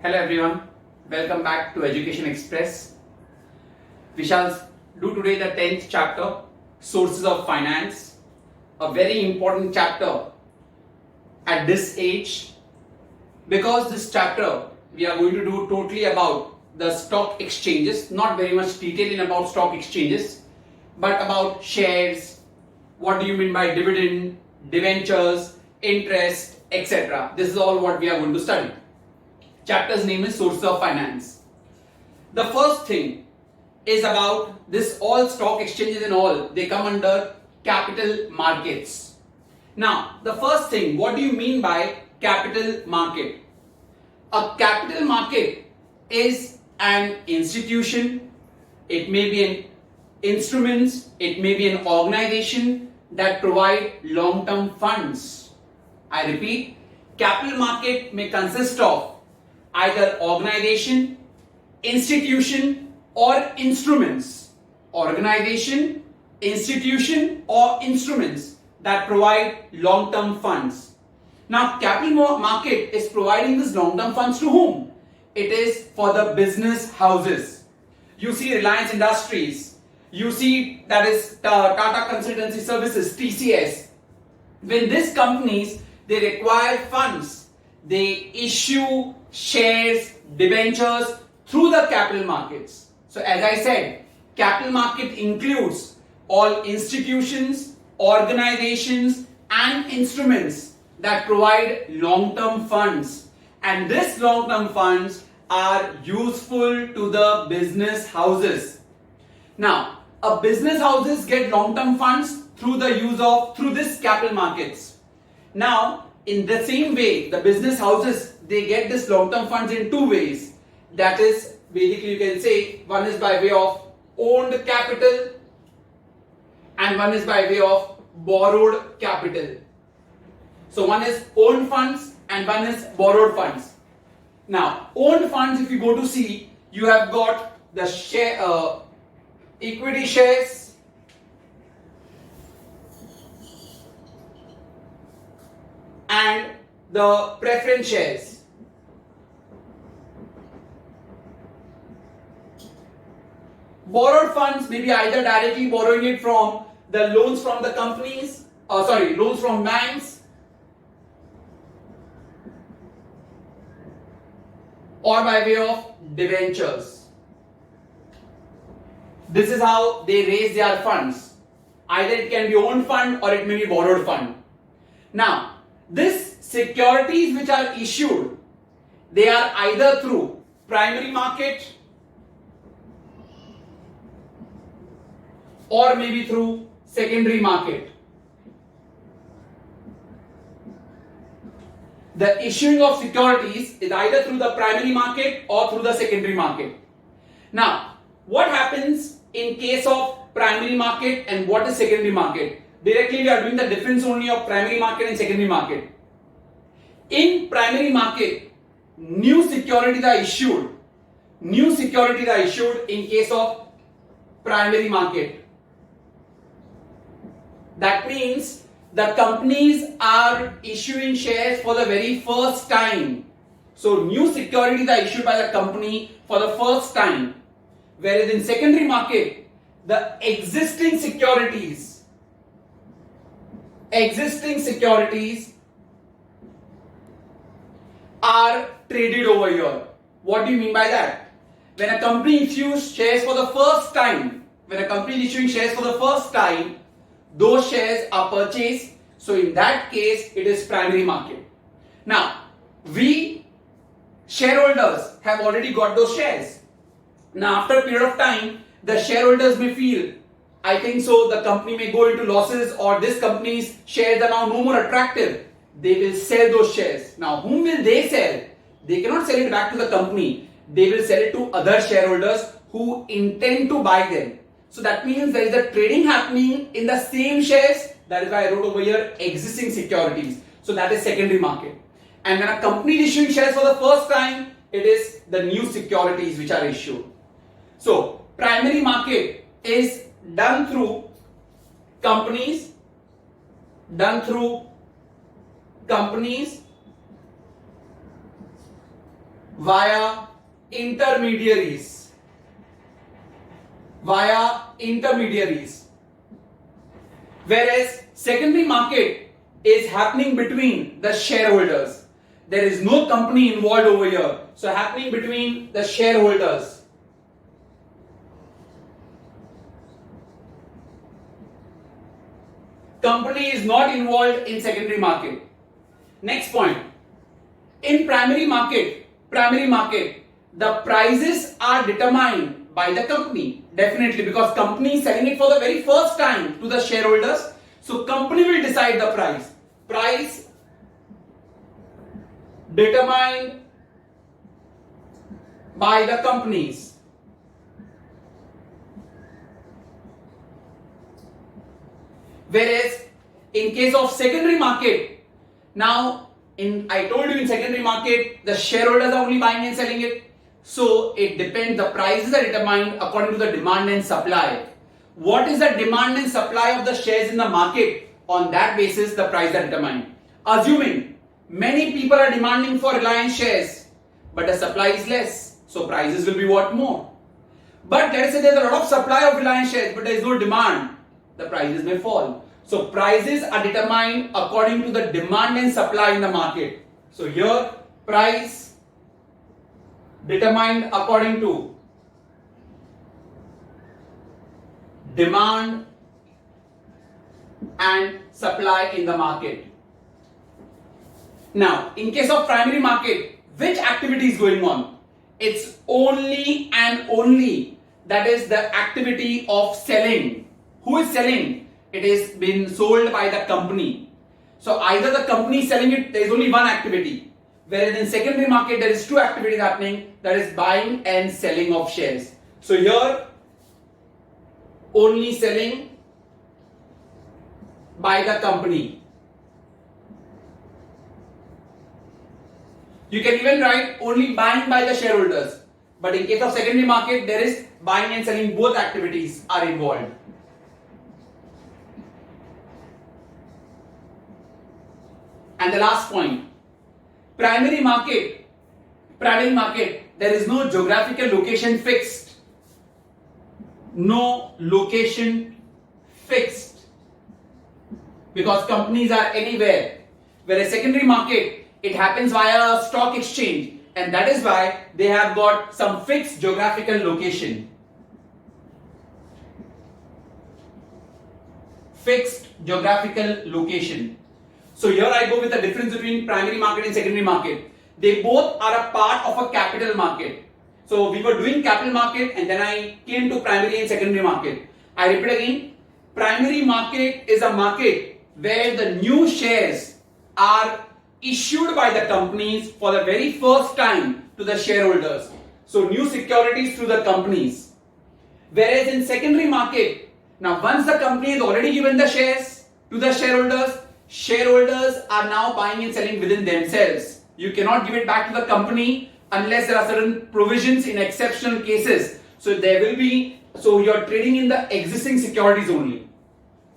Hello everyone, welcome back to Education Express. We shall do today the 10th chapter, Sources of Finance, a very important chapter at this age because this chapter we are going to do totally about the stock exchanges, not very much detail in about stock exchanges, but about shares, what do you mean by dividend, debentures, interest, etc. This is all what we are going to study. Chapter's name is Sources of Finance. The first thing is about this all stock exchanges and all, they come under capital markets. Now, the first thing, what do you mean by capital market? A capital market is an institution, it may be an instruments, it may be an organization that provide long-term funds. I repeat, capital market may consist of either organization, institution or instruments. Organization, institution or instruments that provide long-term funds. Now, capital market is providing this long-term funds to whom? It is for the business houses. You see Reliance Industries, you see that is Tata Consultancy Services, TCS. When these companies, they require funds, they issue shares, debentures through the capital markets. So as I said, capital market includes all institutions, organizations and instruments that provide long-term funds, and these long-term funds are useful to the business houses. Now, a business houses get long-term funds through the use of this capital markets. Now, in the same way, the business houses, they get this long-term funds in two ways. That is, basically you can say, one is by way of owned capital and one is by way of borrowed capital. So one is owned funds and one is borrowed funds. Now, owned funds, if you go to see, you have got the share, equity shares, and the preference shares. Borrowed funds may be either directly borrowing it from the loans from the companies, loans from banks, or by way of debentures. This is how they raise their funds. Either it can be owned fund or it may be borrowed fund. Now, these securities which are issued, they are either through primary market or maybe through secondary market. The issuing of securities is either through the primary market or through the secondary market. Now, what happens in case of primary market and what is secondary market? Directly we are doing the difference only of primary market and secondary market. In primary market, new securities are issued. New securities are issued in case of primary market. That means the companies are issuing shares for the very first time. So new securities are issued by the company for the first time. Whereas in secondary market, the existing securities are traded over here. What do you mean by that? When a company issues shares for the first time, those shares are purchased. So in that case, it is primary market. Now, we shareholders have already got those shares. Now, after a period of time, the shareholders may feel, I think so, the company may go into losses or this company's shares are now no more attractive. They will sell those shares. Now, whom will they sell? They cannot sell it back to the company. They will sell it to other shareholders who intend to buy them. So that means there is a trading happening in the same shares. That is why I wrote over here existing securities. So that is secondary market. And when a company is issuing shares for the first time, it is the new securities which are issued. So primary market is done through companies via intermediaries. Whereas secondary market is happening between the shareholders. There is no company involved over here. So happening between the shareholders. Company is not involved in secondary market. Next point. In primary market, the prices are determined by the company. Definitely, because company is selling it for the very first time to the shareholders. So company will decide the price. Price determined by the companies. Whereas in case of secondary market, now I told you in secondary market the shareholders are only buying and selling it. So it depends, the prices are determined according to the demand and supply. What is the demand and supply of the shares in the market? On that basis the price are determined. Assuming many people are demanding for Reliance shares, but the supply is less, so prices will be what? More. But let us say there is a lot of supply of Reliance shares, but there is no demand, the prices may fall. So prices are determined according to the demand and supply in the market. So here price determined according to demand and supply in the market. Now, in case of primary market, which activity is going on? It's only and only, that is the activity of selling. Who is selling? It is been sold by the company. So either the company is selling it, there is only one activity. Whereas in secondary market, there is two activities happening, that is buying and selling of shares. So here, only selling by the company. You can even write only buying by the shareholders. But in case of secondary market, there is buying and selling, both activities are involved. And the last point, primary market, there is no geographical location fixed. No location fixed. Because companies are anywhere. Whereas secondary market, it happens via a stock exchange. And that is why they have got some fixed geographical location. Fixed geographical location. So here I go with the difference between primary market and secondary market. They both are a part of a capital market. So we were doing capital market and then I came to primary and secondary market. I repeat again, primary market is a market where the new shares are issued by the companies for the very first time to the shareholders. So new securities to the companies. Whereas in secondary market, now once the company has already given the shares to the shareholders, shareholders are now buying and selling within themselves. You cannot give it back to the company unless there are certain provisions in exceptional cases. So there will be, so you are trading in the existing securities only.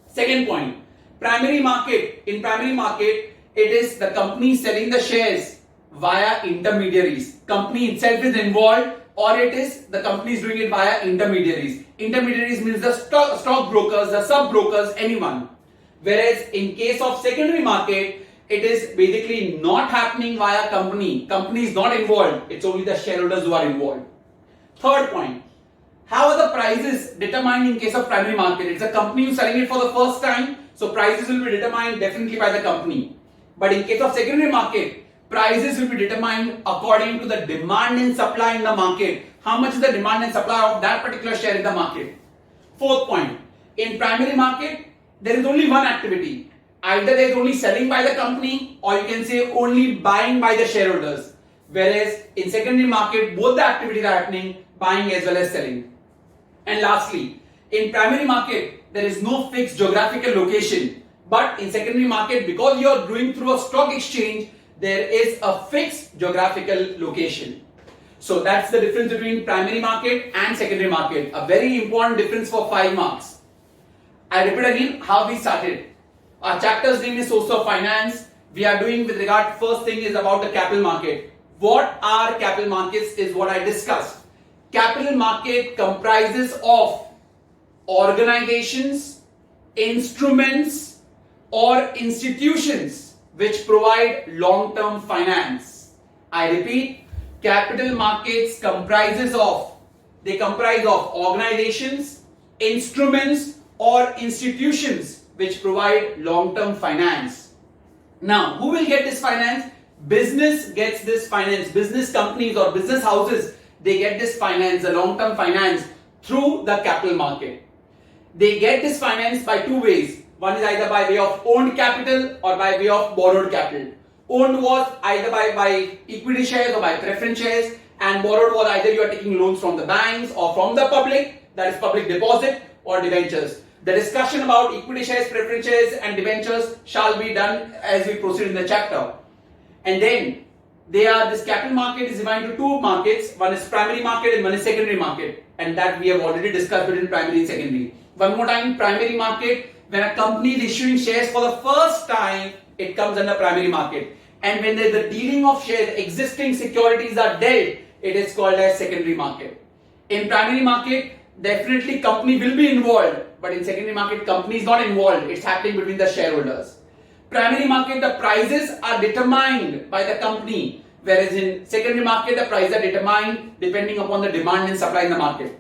Second point, primary market. In primary market, it is the company selling the shares via intermediaries. Company itself is involved, or it is the company is doing it via intermediaries. Intermediaries means the stock brokers, the sub brokers, anyone. Whereas in case of secondary market, it is basically not happening via company. Company is not involved. It's only the shareholders who are involved. Third point, how are the prices determined in case of primary market? It's a company who's selling it for the first time, so prices will be determined definitely by the company. But in case of secondary market, prices will be determined according to the demand and supply in the market. How much is the demand and supply of that particular share in the market? Fourth point, in primary market, there is only one activity. Either there is only selling by the company, or you can say only buying by the shareholders. Whereas in secondary market, both the activities are happening, buying as well as selling. And lastly, in primary market, there is no fixed geographical location. But in secondary market, because you are doing through a stock exchange, there is a fixed geographical location. So that's the difference between primary market and secondary market. A very important difference for 5 marks. I repeat again how we started. Our chapter's name is Source of Finance. We are doing with regard, first thing is about the capital market. What are capital markets is what I discussed. Capital market comprises of organizations, instruments or institutions which provide long-term finance. I repeat, capital markets comprise of organizations, instruments or institutions which provide long-term finance. Now, who will get this finance? Business gets this finance. Business companies or business houses, they get this finance, the long-term finance through the capital market. They get this finance by two ways. One is either by way of owned capital or by way of borrowed capital. Owned was either by equity shares or by preference shares, and borrowed was either you are taking loans from the banks or from the public, that is public deposit or debentures. The discussion about equity shares, preference shares and debentures shall be done as we proceed in the chapter. And then this capital market is divided into two markets. One is primary market and one is secondary market, and that we have already discussed between primary and secondary. One more time, primary market, when a company is issuing shares for the first time, it comes under primary market. And when the dealing of shares, existing securities are dealt, it is called as secondary market. In primary market, definitely company will be involved, but in secondary market, company is not involved. It's happening between the shareholders. Primary market, the prices are determined by the company, whereas in secondary market, the prices are determined depending upon the demand and supply in the market.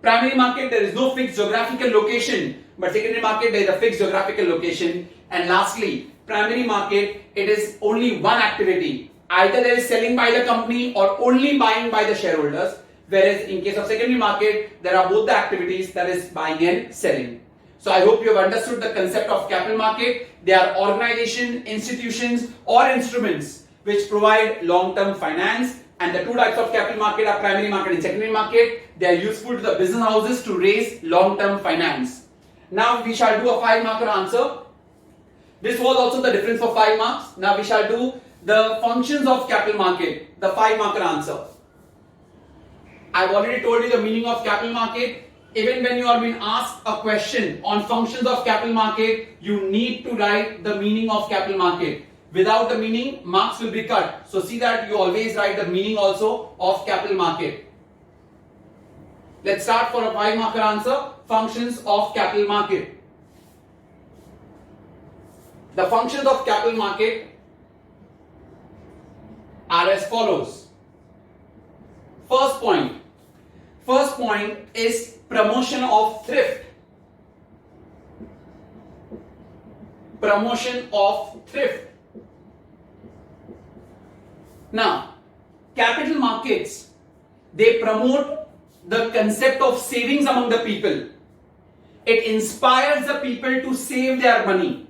Primary market, there is no fixed geographical location, but secondary market, there is a fixed geographical location. And lastly, primary market, it is only one activity. Either there is selling by the company or only buying by the shareholders, whereas in case of secondary market, there are both the activities, that is buying and selling. So I hope you have understood the concept of capital market. They are organizations, institutions or instruments which provide long-term finance, and the two types of capital market are primary market and secondary market. They are useful to the business houses to raise long-term finance. Now we shall do a 5-marker answer. This was also the difference for 5 marks. Now we shall do the functions of capital market, the 5-marker answer. I've already told you the meaning of capital market. Even when you are being asked a question on functions of capital market, you need to write the meaning of capital market. Without the meaning, marks will be cut. So see that you always write the meaning also of capital market. Let's start for a 5-marker answer. Functions of capital market. The functions of capital market are as follows. First point is promotion of thrift. Promotion of thrift. Now, capital markets, they promote the concept of savings among the people. It inspires the people to save their money.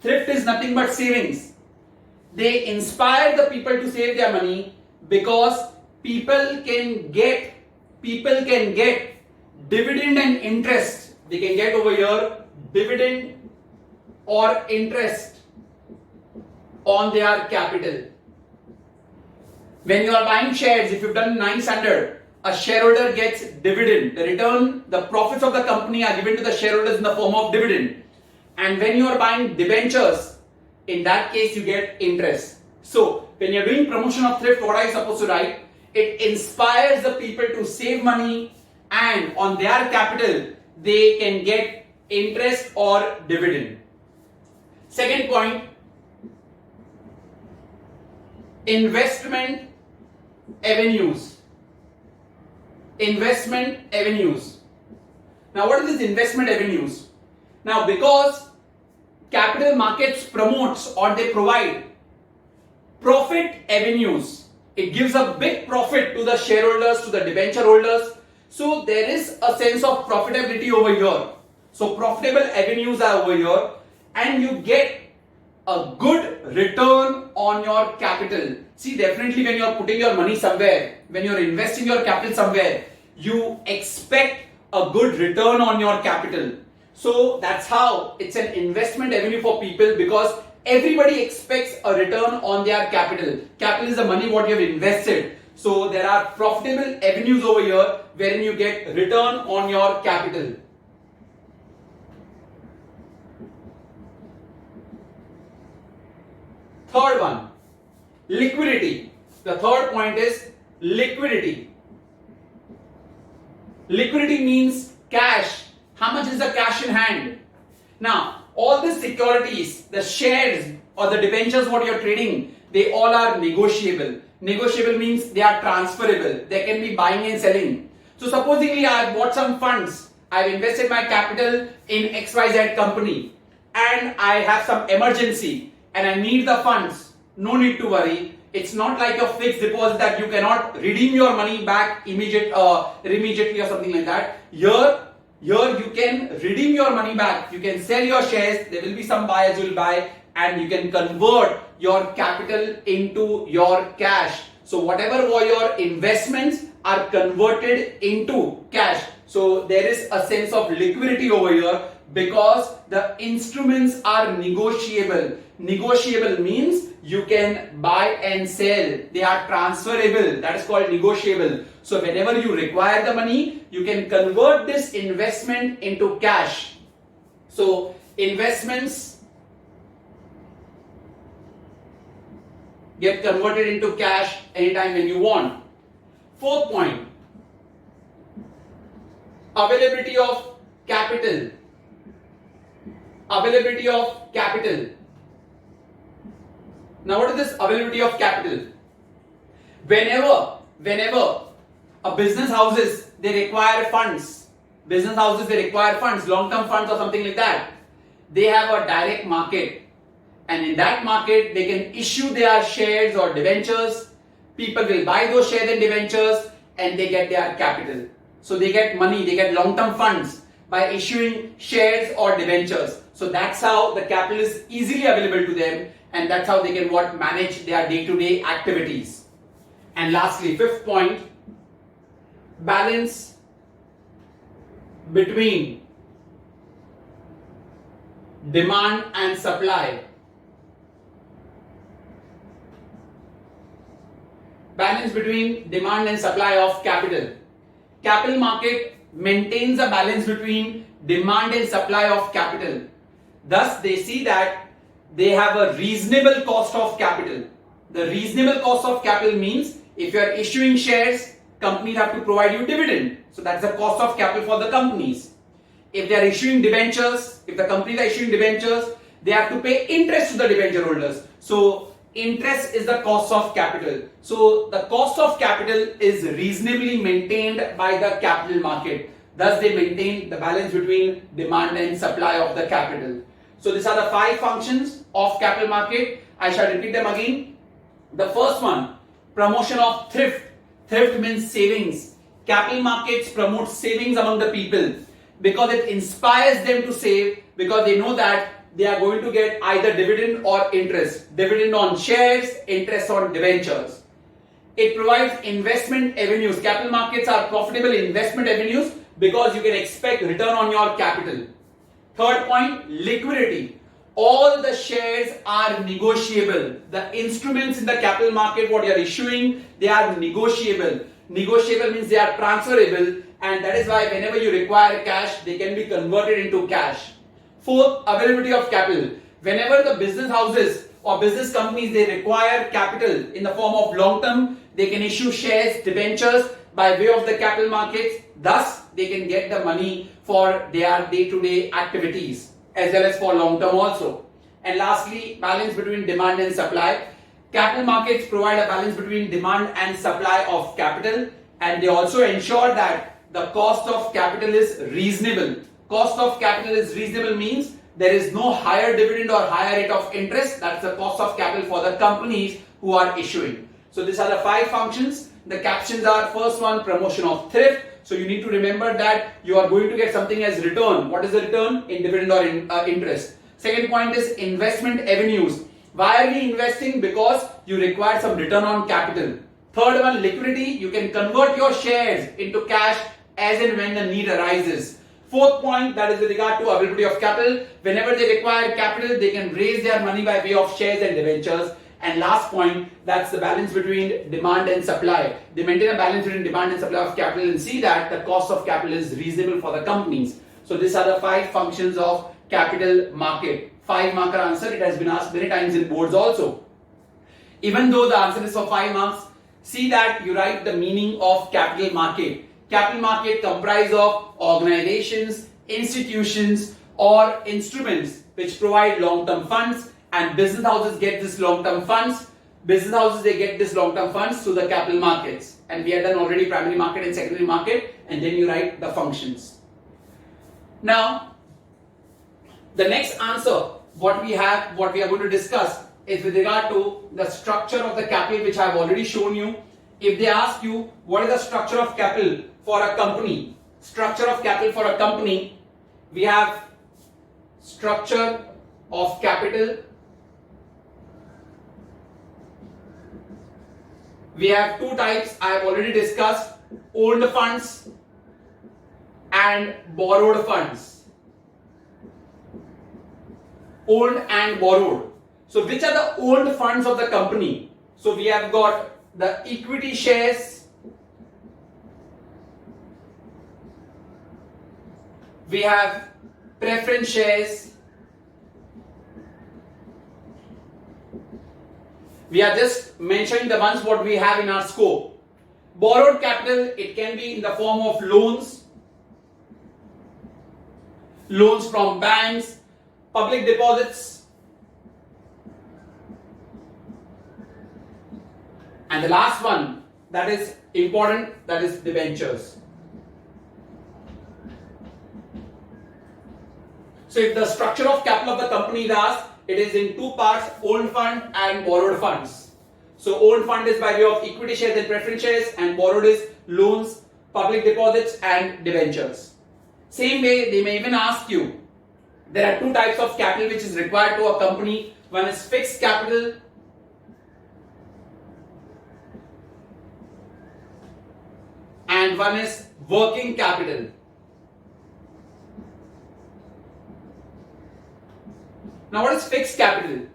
Thrift is nothing but savings. They inspire the people to save their money because people can get dividend and interest. They can get over here dividend or interest on their capital. When you are buying shares, if you've done 9 standard, a shareholder gets dividend. The return, the profits of the company are given to the shareholders in the form of dividend. And when you are buying debentures, in that case you get interest. So when you are doing promotion of thrift, what are you supposed to write? It inspires the people to save money, and on their capital they can get interest or dividend. Second point, investment avenues. Investment avenues. Now what is this investment avenues? Now because capital markets promotes or they provide profit avenues, it gives a big profit to the shareholders, to the debenture holders. So there is a sense of profitability over here. So profitable avenues are over here, and you get a good return on your capital. See, definitely when you are putting your money somewhere, when you are investing your capital somewhere, you expect a good return on your capital. So that's how it's an investment avenue for people, because everybody expects a return on their capital. Capital is the money what you have invested. So there are profitable avenues over here wherein you get return on your capital. Third one, liquidity. The third point is liquidity. Liquidity means cash. How much is the cash in hand? Now, all the securities, the shares or the debentures what you're trading, they all are negotiable. Negotiable means they are transferable. They can be buying and selling. So supposingly I have bought some funds, I've invested my capital in XYZ company and I have some emergency and I need the funds. No need to worry. It's not like a fixed deposit that you cannot redeem your money back immediately or something like that. Here you can redeem your money back. You can sell your shares. There will be some buyers who will buy and you can convert your capital into your cash. So whatever were your investments are converted into cash. So there is a sense of liquidity over here because the instruments are negotiable. Negotiable means you can buy and sell. They are transferable. That is called negotiable. So whenever you require the money, you can convert this investment into cash. So investments get converted into cash anytime when you want. Fourth point, availability of capital. Availability of capital. Now what is this availability of capital? Whenever a business houses, they require funds. Business houses, they require funds, long-term funds or something like that. They have a direct market. And in that market, they can issue their shares or debentures. People will buy those shares and debentures and they get their capital. So they get money, they get long-term funds by issuing shares or debentures. So that's how the capital is easily available to them and that's how they can manage their day-to-day activities. And lastly, fifth point, balance between demand and supply. Balance between demand and supply of capital. Capital market maintains a balance between demand and supply of capital. Thus, they see that they have a reasonable cost of capital. The reasonable cost of capital means if you are issuing shares, companies have to provide you dividend. So that's the cost of capital for the companies. If they are issuing debentures, if the companies are issuing debentures, they have to pay interest to the debenture holders. So interest is the cost of capital. So the cost of capital is reasonably maintained by the capital market. Thus they maintain the balance between demand and supply of the capital. So these are the 5 functions of capital market. I shall repeat them again. The first one, promotion of thrift. Thrift means savings. Capital markets promote savings among the people because it inspires them to save because they know that they are going to get either dividend or interest. Dividend on shares, interest on debentures. It provides investment avenues. Capital markets are profitable investment avenues because you can expect return on your capital. Third point, liquidity. All the shares are negotiable. The instruments in the capital market, what you are issuing, they are negotiable. Negotiable means they are transferable and that is why whenever you require cash, they can be converted into cash. Fourth, availability of capital. Whenever the business houses or business companies, they require capital in the form of long term, they can issue shares, debentures by way of the capital markets. Thus, they can get the money for their day-to-day activities as well as for long term also. And lastly, balance between demand and supply. Capital markets provide a balance between demand and supply of capital and they also ensure that the cost of capital is reasonable. Cost of capital is reasonable means there is no higher dividend or higher rate of interest. That's the cost of capital for the companies who are issuing. So these are the 5 functions. The captions are first one, promotion of thrift. So you need to remember that you are going to get something as return. What is the return? In dividend or in interest. Second point is investment avenues. Why are we investing? Because you require some return on capital. Third one, liquidity. You can convert your shares into cash as and when the need arises. Fourth point, that is with regard to availability of capital. Whenever they require capital, they can raise their money by way of shares and debentures. And last point, that's the balance between demand and supply. They maintain a balance between demand and supply of capital and see that the cost of capital is reasonable for the companies. So these are the 5 functions of capital market. 5 marker answer. It has been asked many times in boards also. Even though the answer is for 5 marks, see that you write the meaning of capital market. Capital market comprise of organizations, institutions or instruments which provide long-term funds, and business houses get this long-term funds. Business houses, they get this long-term funds through the capital markets, and we have done already primary market and secondary market, and then you write the functions. Now the next answer what we are going to discuss is with regard to the structure of the capital, which I have already shown you. If they ask you what is the structure of capital for a company, we have structure of capital. We have two types I have already discussed: owned funds and borrowed funds. Owned and borrowed. So which are the owned funds of the company? So we have got the equity shares, we have preference shares. We are just mentioning the ones what we have in our scope. Borrowed capital, it can be in the form of loans from banks, public deposits, and the last one that is important, that is debentures. So if the structure of capital of the company is asked, it is in two parts: owned fund and borrowed funds. So owned fund is by way of equity shares and preference shares, and borrowed is loans, public deposits and debentures. Same way, they may even ask you, there are two types of capital which is required to a company. One is fixed capital and one is working capital. Now what is fixed capital?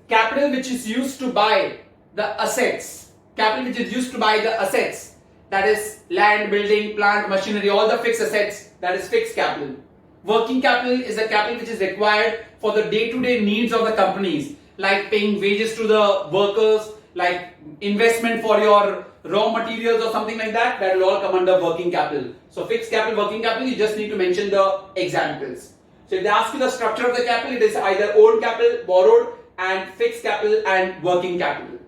Capital which is used to buy the assets. Capital which is used to buy the assets. That is land, building, plant, machinery, all the fixed assets. That is fixed capital. Working capital is a capital which is required for the day-to-day needs of the companies, like paying wages to the workers, like investment for your raw materials or something like that. That will all come under working capital. So fixed capital, working capital, you just need to mention the examples. So if they ask you the structure of the capital, it is either owned capital, borrowed, and fixed capital and working capital.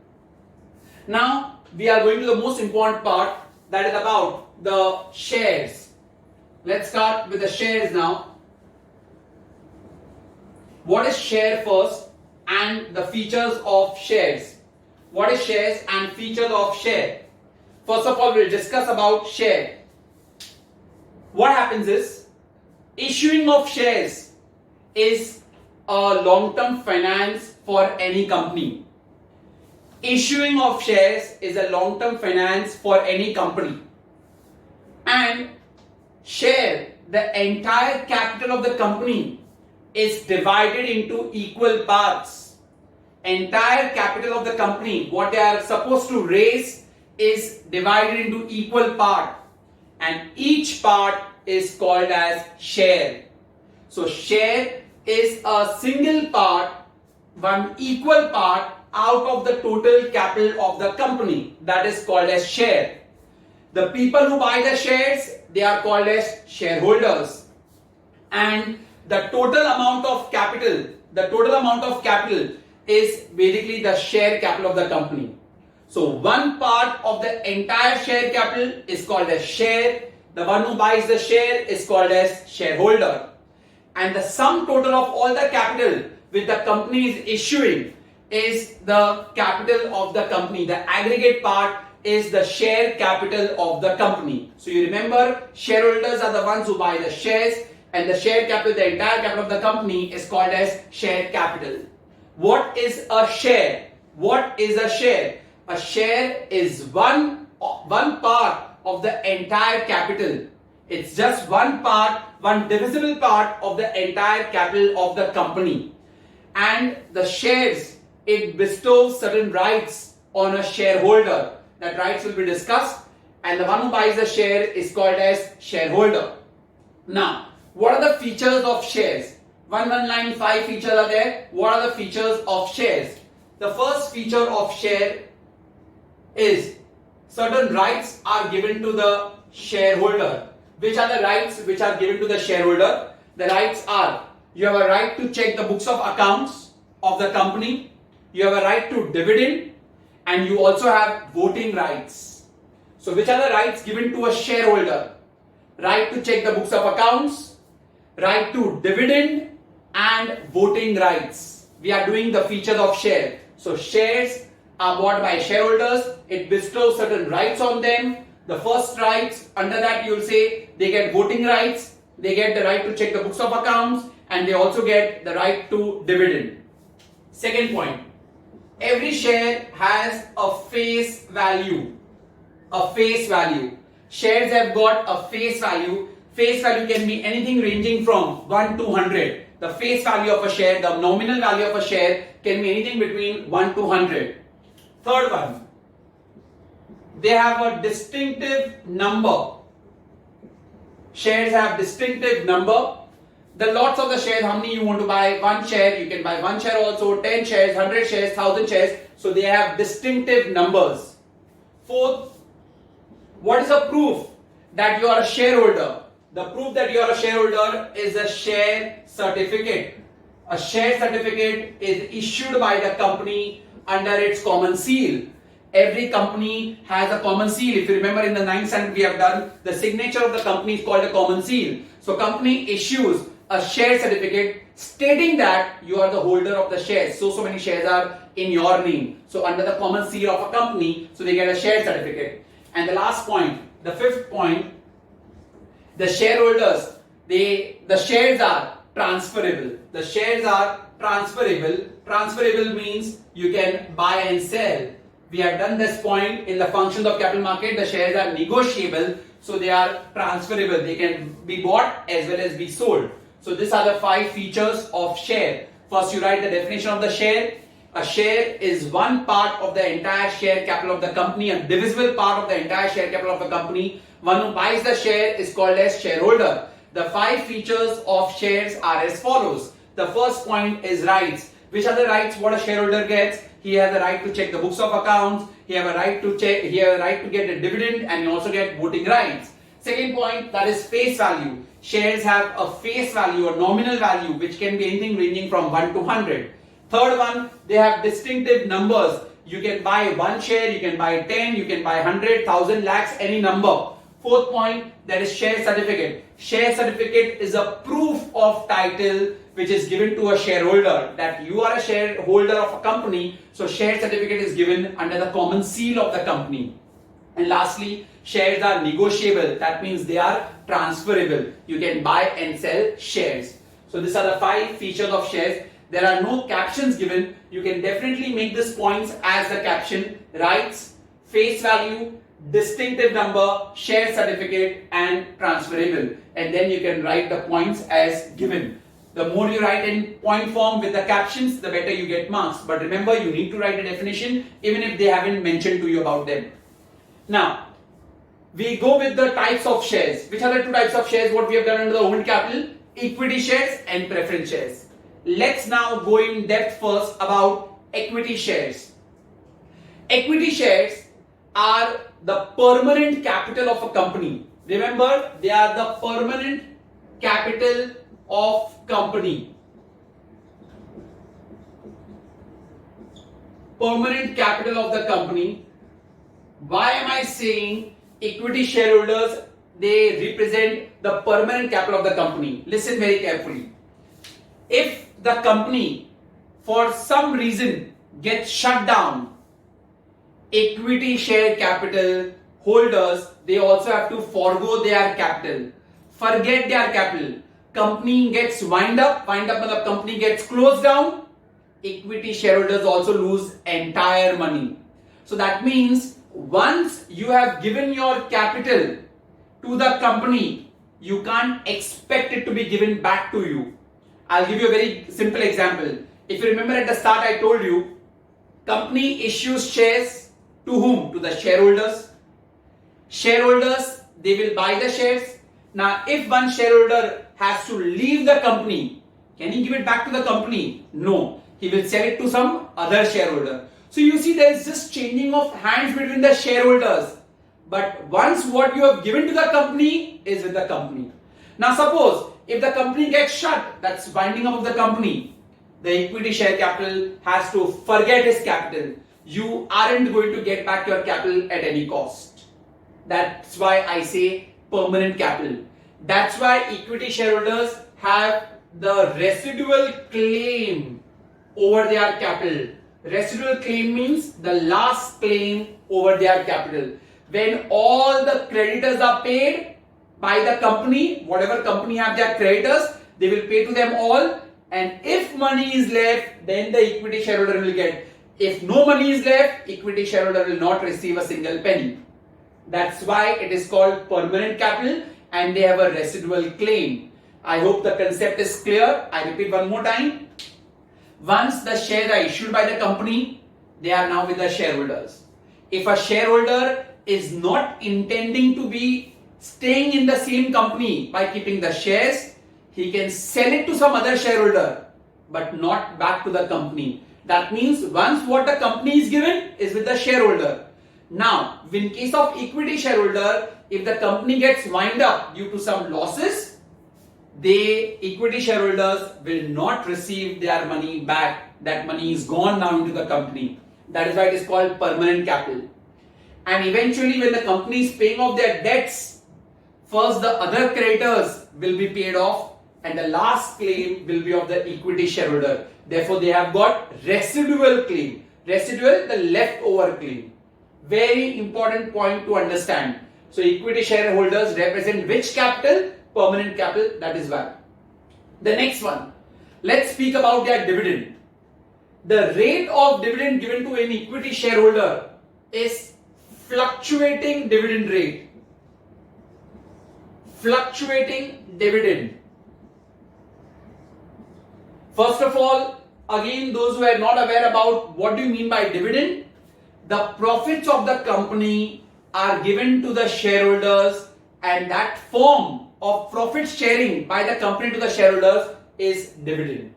Now we are going to the most important part, that is about the shares. Let's start with the shares now. What is share first and the features of shares? What is shares and features of share? First of all, we'll discuss about share. What happens is, issuing of shares is a long-term finance for any company. Issuing of shares is a long-term finance for any company. And share, the entire capital of the company, is divided into equal parts. Entire capital of the company, what they are supposed to raise, is divided into equal part, and each part is called as share. So share is a single part, one equal part out of the total capital of the company, that is called as share. The people who buy the shares, they are called as shareholders, and the total amount of capital is basically the share capital of the company. So one part of the entire share capital is called as share. The one who buys the share is called as shareholder, and the sum total of all the capital which the company is issuing is the capital of the company. The aggregate part is the share capital of the company. So you remember, shareholders are the ones who buy the shares, and the share capital, the entire capital of the company, is called as share capital. What is a share? What is a share? A share is one part of the entire capital. It's just one part, one divisible part of the entire capital of the company. And the shares, it bestows certain rights on a shareholder. That rights will be discussed, and the one who buys the share is called as shareholder. Now, what are the features of shares? 5 features are there. What are the features of shares? The first feature of share is certain rights are given to the shareholder. Which are the rights which are given to the shareholder? The rights are, you have a right to check the books of accounts of the company, you have a right to dividend, and you also have voting rights. So which are the rights given to a shareholder? Right to check the books of accounts, right to dividend, and voting rights. We are doing the features of share. So shares are bought by shareholders. It bestows certain rights on them. The first rights, under that you will say they get voting rights, they get the right to check the books of accounts, and they also get the right to dividend. Second point, every share has a face value. A face value. Shares have got a face value. Face value can be anything ranging from 1 to 100. The face value of a share, the nominal value of a share can be anything between 1 to 100. Third one, they have a distinctive number. Shares have distinctive number. The lots of the shares, how many you want to buy? One share, you can buy one share also, 10 shares, 100 shares, 1000 shares. So they have distinctive numbers. Fourth, what is the proof that you are a shareholder? The proof that you are a shareholder is a share certificate. A share certificate is issued by the company under its common seal. Every company has a common seal. If you remember in the 9th standard we have done, the signature of the company is called a common seal. So company issues a share certificate stating that you are the holder of the shares. So many shares are in your name. So under the common seal of a company, so they get a share certificate. And the last point, the fifth point, the shareholders, the shares are transferable. The shares are transferable. Transferable means you can buy and sell. We have done this point in the functions of capital market. The shares are negotiable, so they are transferable. They can be bought as well as be sold. So these are the 5 features of share. First, you write the definition of the share. A share is one part of the entire share capital of the company, a divisible part of the entire share capital of the company. One who buys the share is called as shareholder. The 5 features of shares are as follows. The first point is rights. Which are the rights what a shareholder gets? He has the right to check the books of accounts. He has a right to check. He has a right to get a dividend, and you also get voting rights. Second point, that is face value. Shares have a face value, a nominal value, which can be anything ranging from 1 to 100. Third one, they have distinctive numbers. You can buy one share, you can buy 10, you can buy 100, 1000, lakhs, any number. Fourth point, that is share certificate. Share certificate is a proof of title which is given to a shareholder that you are a shareholder of a company. So share certificate is given under the common seal of the company. And lastly, shares are negotiable. That means they are transferable. You can buy and sell shares. So these are the 5 features of shares. There are no captions given. You can definitely make these points as the caption: rights, face value, distinctive number, share certificate, and transferable. And then you can write the points as given. The more you write in point form with the captions, the better you get marks. But remember, you need to write a definition even if they haven't mentioned to you about them. Now, we go with the types of shares. Which are the 2 types of shares what we have done under the owned capital? Equity shares and preference shares. Let's now go in depth first about equity shares. Equity shares are the permanent capital of a company. Remember, they are the permanent capital of company. Permanent capital of the company. Why am I saying equity shareholders? They represent the permanent capital of the company. Listen very carefully. If the company for some reason gets shut down, equity share capital holders, they also have to forego their capital. Forget their capital. Company gets wind up when the company gets closed down, equity shareholders also lose entire money. So that means once you have given your capital to the company, you can't expect it to be given back to you. I'll give you a very simple example. If you remember at the start I told you, company issues shares to whom? To the shareholders. Shareholders, they will buy the shares. Now if one shareholder has to leave the company, can he give it back to the company? No. He will sell it to some other shareholder. So you see there is this changing of hands between the shareholders. But once what you have given to the company is with the company. Now suppose if the company gets shut, that's winding up of the company, the equity share capital has to forget its capital. You aren't going to get back your capital at any cost. That's why I say permanent capital. That's why equity shareholders have the residual claim over their capital. Residual claim means the last claim over their capital. When all the creditors are paid by the company, whatever company have their creditors, they will pay to them all, and if money is left, then the equity shareholder will get. If no money is left, equity shareholder will not receive a single penny. That's why it is called permanent capital and they have a residual claim. I hope the concept is clear. I repeat one more time. Once the shares are issued by the company, they are now with the shareholders. If a shareholder is not intending to be staying in the same company by keeping the shares, he can sell it to some other shareholder, but not back to the company. That means once what the company is given is with the shareholder. Now, in case of equity shareholder, if the company gets wind up due to some losses, the equity shareholders will not receive their money back. That money is gone now into the company. That is why it is called permanent capital. And eventually when the company is paying off their debts, first the other creditors will be paid off and the last claim will be of the equity shareholder. Therefore, they have got residual claim. Residual, the leftover claim. Very important point to understand. So, equity shareholders represent which capital? Permanent capital, that is why. The next one, let's speak about their dividend. The rate of dividend given to an equity shareholder is fluctuating dividend rate. Fluctuating dividend. First of all, again, those who are not aware about what do you mean by dividend, the profits of the company are given to the shareholders, and that form of profit sharing by the company to the shareholders is dividend.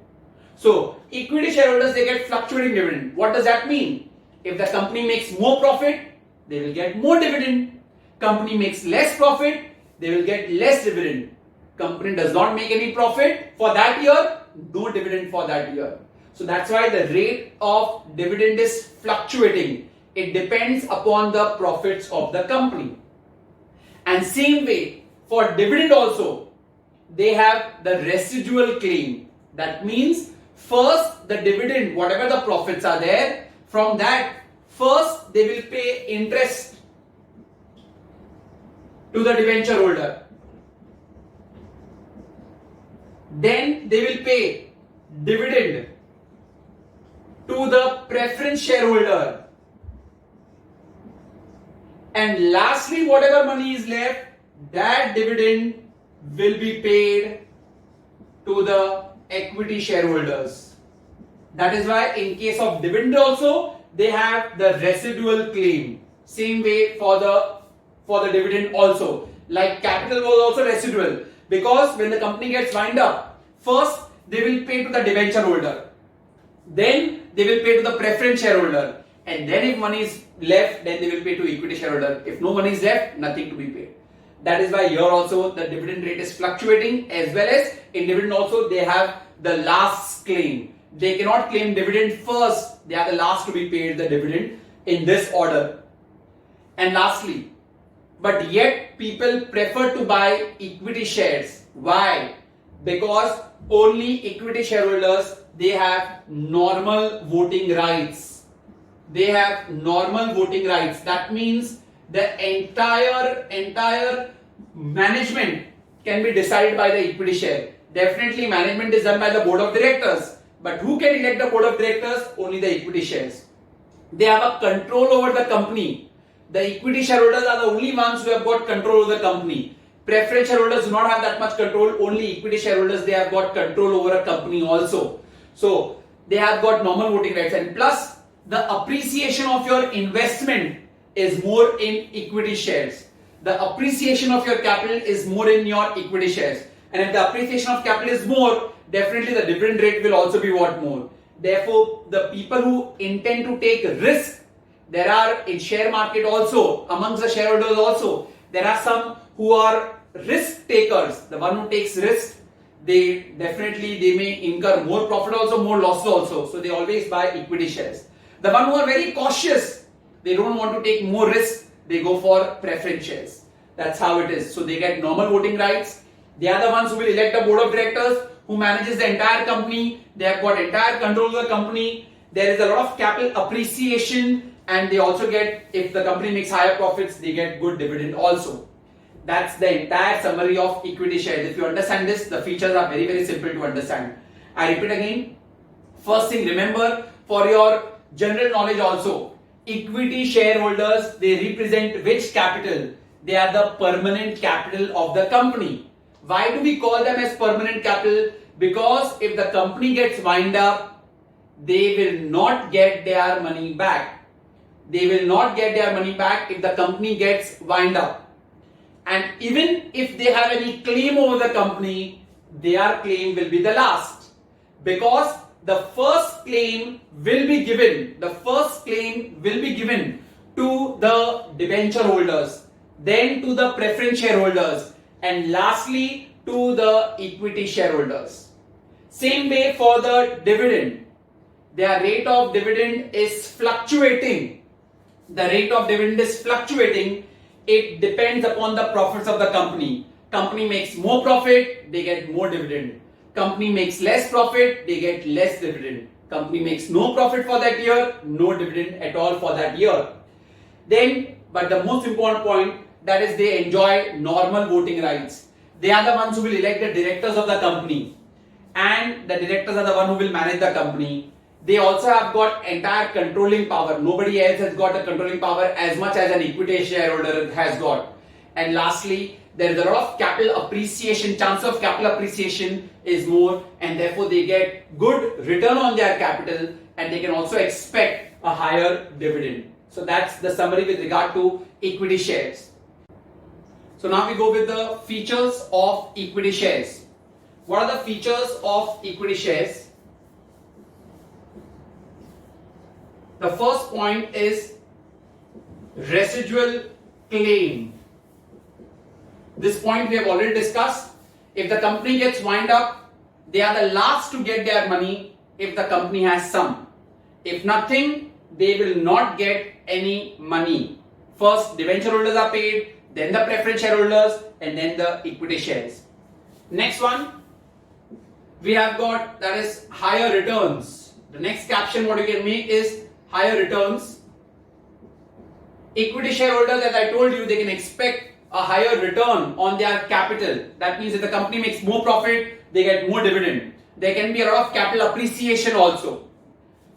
So, equity shareholders, they get fluctuating dividend. What does that mean? If the company makes more profit, they will get more dividend. Company makes less profit, they will get less dividend. Company does not make any profit for that year, no dividend for that year. So that's why the rate of dividend is fluctuating. It depends upon the profits of the company. And same way, for dividend also, they have the residual claim. That means first the dividend, whatever the profits are there, from that first they will pay interest to the debenture holder. Then they will pay dividend to the preference shareholder. And lastly, whatever money is left, that dividend will be paid to the equity shareholders. That is why in case of dividend also, they have the residual claim. Same way for the dividend also. Like capital was also residual. Because when the company gets wind up, first they will pay to the debenture holder. Then they will pay to the preference shareholder. And then if money is left, then they will pay to equity shareholder. If no money is left, nothing to be paid. That is why here also the dividend rate is fluctuating, as well as in dividend also they have the last claim. They cannot claim dividend first. They are the last to be paid the dividend in this order. And lastly, but yet people prefer to buy equity shares. Why? Because only equity shareholders, they have normal voting rights. They have normal voting rights. That means the entire management can be decided by the equity share. Definitely management is done by the board of directors. But who can elect the board of directors? Only the equity shares. They have a control over the company. The equity shareholders are the only ones who have got control over the company. Preference shareholders do not have that much control. Only equity shareholders, they have got control over a company also. So they have got normal voting rights, and plus the appreciation of your investment is more in equity shares. The appreciation of your capital is more in your equity shares. And if the appreciation of capital is more, definitely the dividend rate will also be what more. Therefore, the people who intend to take risk, There are in share market also, amongst the shareholders also, there are some who are risk takers. The one who takes risk, they may incur more profit also, more losses also. So they always buy equity shares. The one who are very cautious, they don't want to take more risk, they go for preference shares. That's how it is. So they get normal voting rights. They are the ones who will elect a board of directors who manages the entire company. They have got entire control of the company. There is a lot of capital appreciation, and they also get, if the company makes higher profits, they get good dividend also. That's the entire summary of equity shares. If you understand this, the features are very, very simple to understand. I repeat again. First thing, remember for your general knowledge also, equity shareholders, they represent which capital? They are the permanent capital of the company. Why do we call them as permanent capital? Because if the company gets wind up, they will not get their money back. They will not get their money back if the company gets wind up. And even if they have any claim over the company, their claim will be the last. Because the first claim will be given, to the debenture holders, then to the preference shareholders, and lastly to the equity shareholders. Same way for the dividend. Their rate of dividend is fluctuating. It depends upon the profits of the company. Company makes more profit, they get more dividend. Company makes less profit, they get less dividend. Company makes no profit for that year, no dividend at all for that year. Then, but the most important point, that is they enjoy normal voting rights. They are the ones who will elect the directors of the company, and the directors are the one who will manage the company. They also have got entire controlling power. Nobody else has got a controlling power as much as an equity shareholder has got. And lastly, there is a lot of capital appreciation. Chance of capital appreciation is more, and therefore they get good return on their capital, and they can also expect a higher dividend. So that's the summary with regard to equity shares. So now we go with the features of equity shares. What are the features of equity shares? The first point is residual claim. This point we have already discussed. If the company gets wind up, they are the last to get their money if the company has some. If nothing, they will not get any money. First, debenture holders are paid, then the preference shareholders, and then the equity shares. Next one, we have got, that is higher returns. The next caption what you can make is higher returns. Equity shareholders, as I told you, they can expect a higher return on their capital. That means if the company makes more profit, they get more dividend. There can be a lot of capital appreciation also.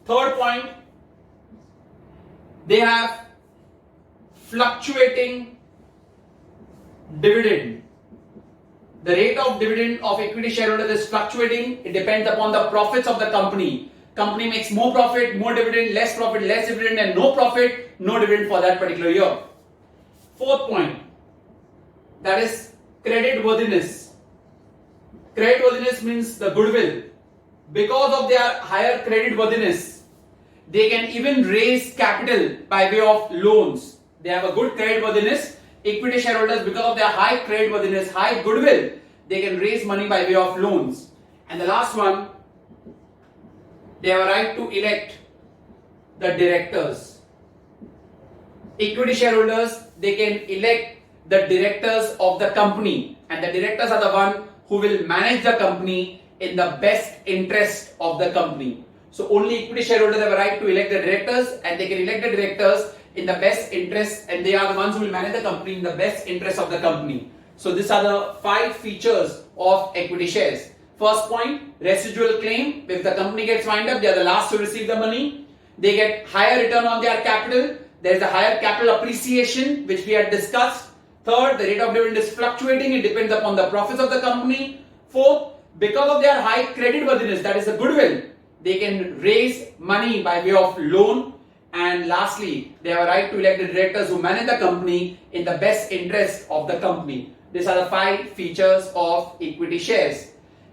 Third point, they have fluctuating dividend. The rate of dividend of equity shareholders is fluctuating. It depends upon the profits of the company. Company makes more profit, more dividend, less profit, less dividend, and no profit, no dividend for that particular year. Fourth point, that is creditworthiness. Creditworthiness means the goodwill. Because of their higher creditworthiness, they can even raise capital by way of loans. They have a good creditworthiness. Equity shareholders, because of their high creditworthiness, high goodwill, they can raise money by way of loans. And the last one, they have a right to elect the directors. Equity shareholders, they can elect the directors of the company, and the directors are the one who will manage the company in the best interest of the company. So only equity shareholders have a right to elect the directors, and they can elect the directors in the best interest, and they are the ones who will manage the company in the best interest of the company. So these are the 5 features of equity shares. First point, residual claim. If the company gets wind up, they are the last to receive the money. They get higher return on their capital. There is a higher capital appreciation, which we had discussed. Third, the rate of dividend is fluctuating. It depends upon the profits of the company. Fourth, because of their high creditworthiness, that is the goodwill, they can raise money by way of loan. And lastly, they have a right to elect the directors who manage the company in the best interest of the company. These are the 5 features of equity shares.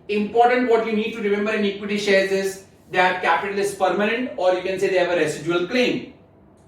Important, what you need to remember in equity shares is their capital is permanent, or you can say they have a residual claim.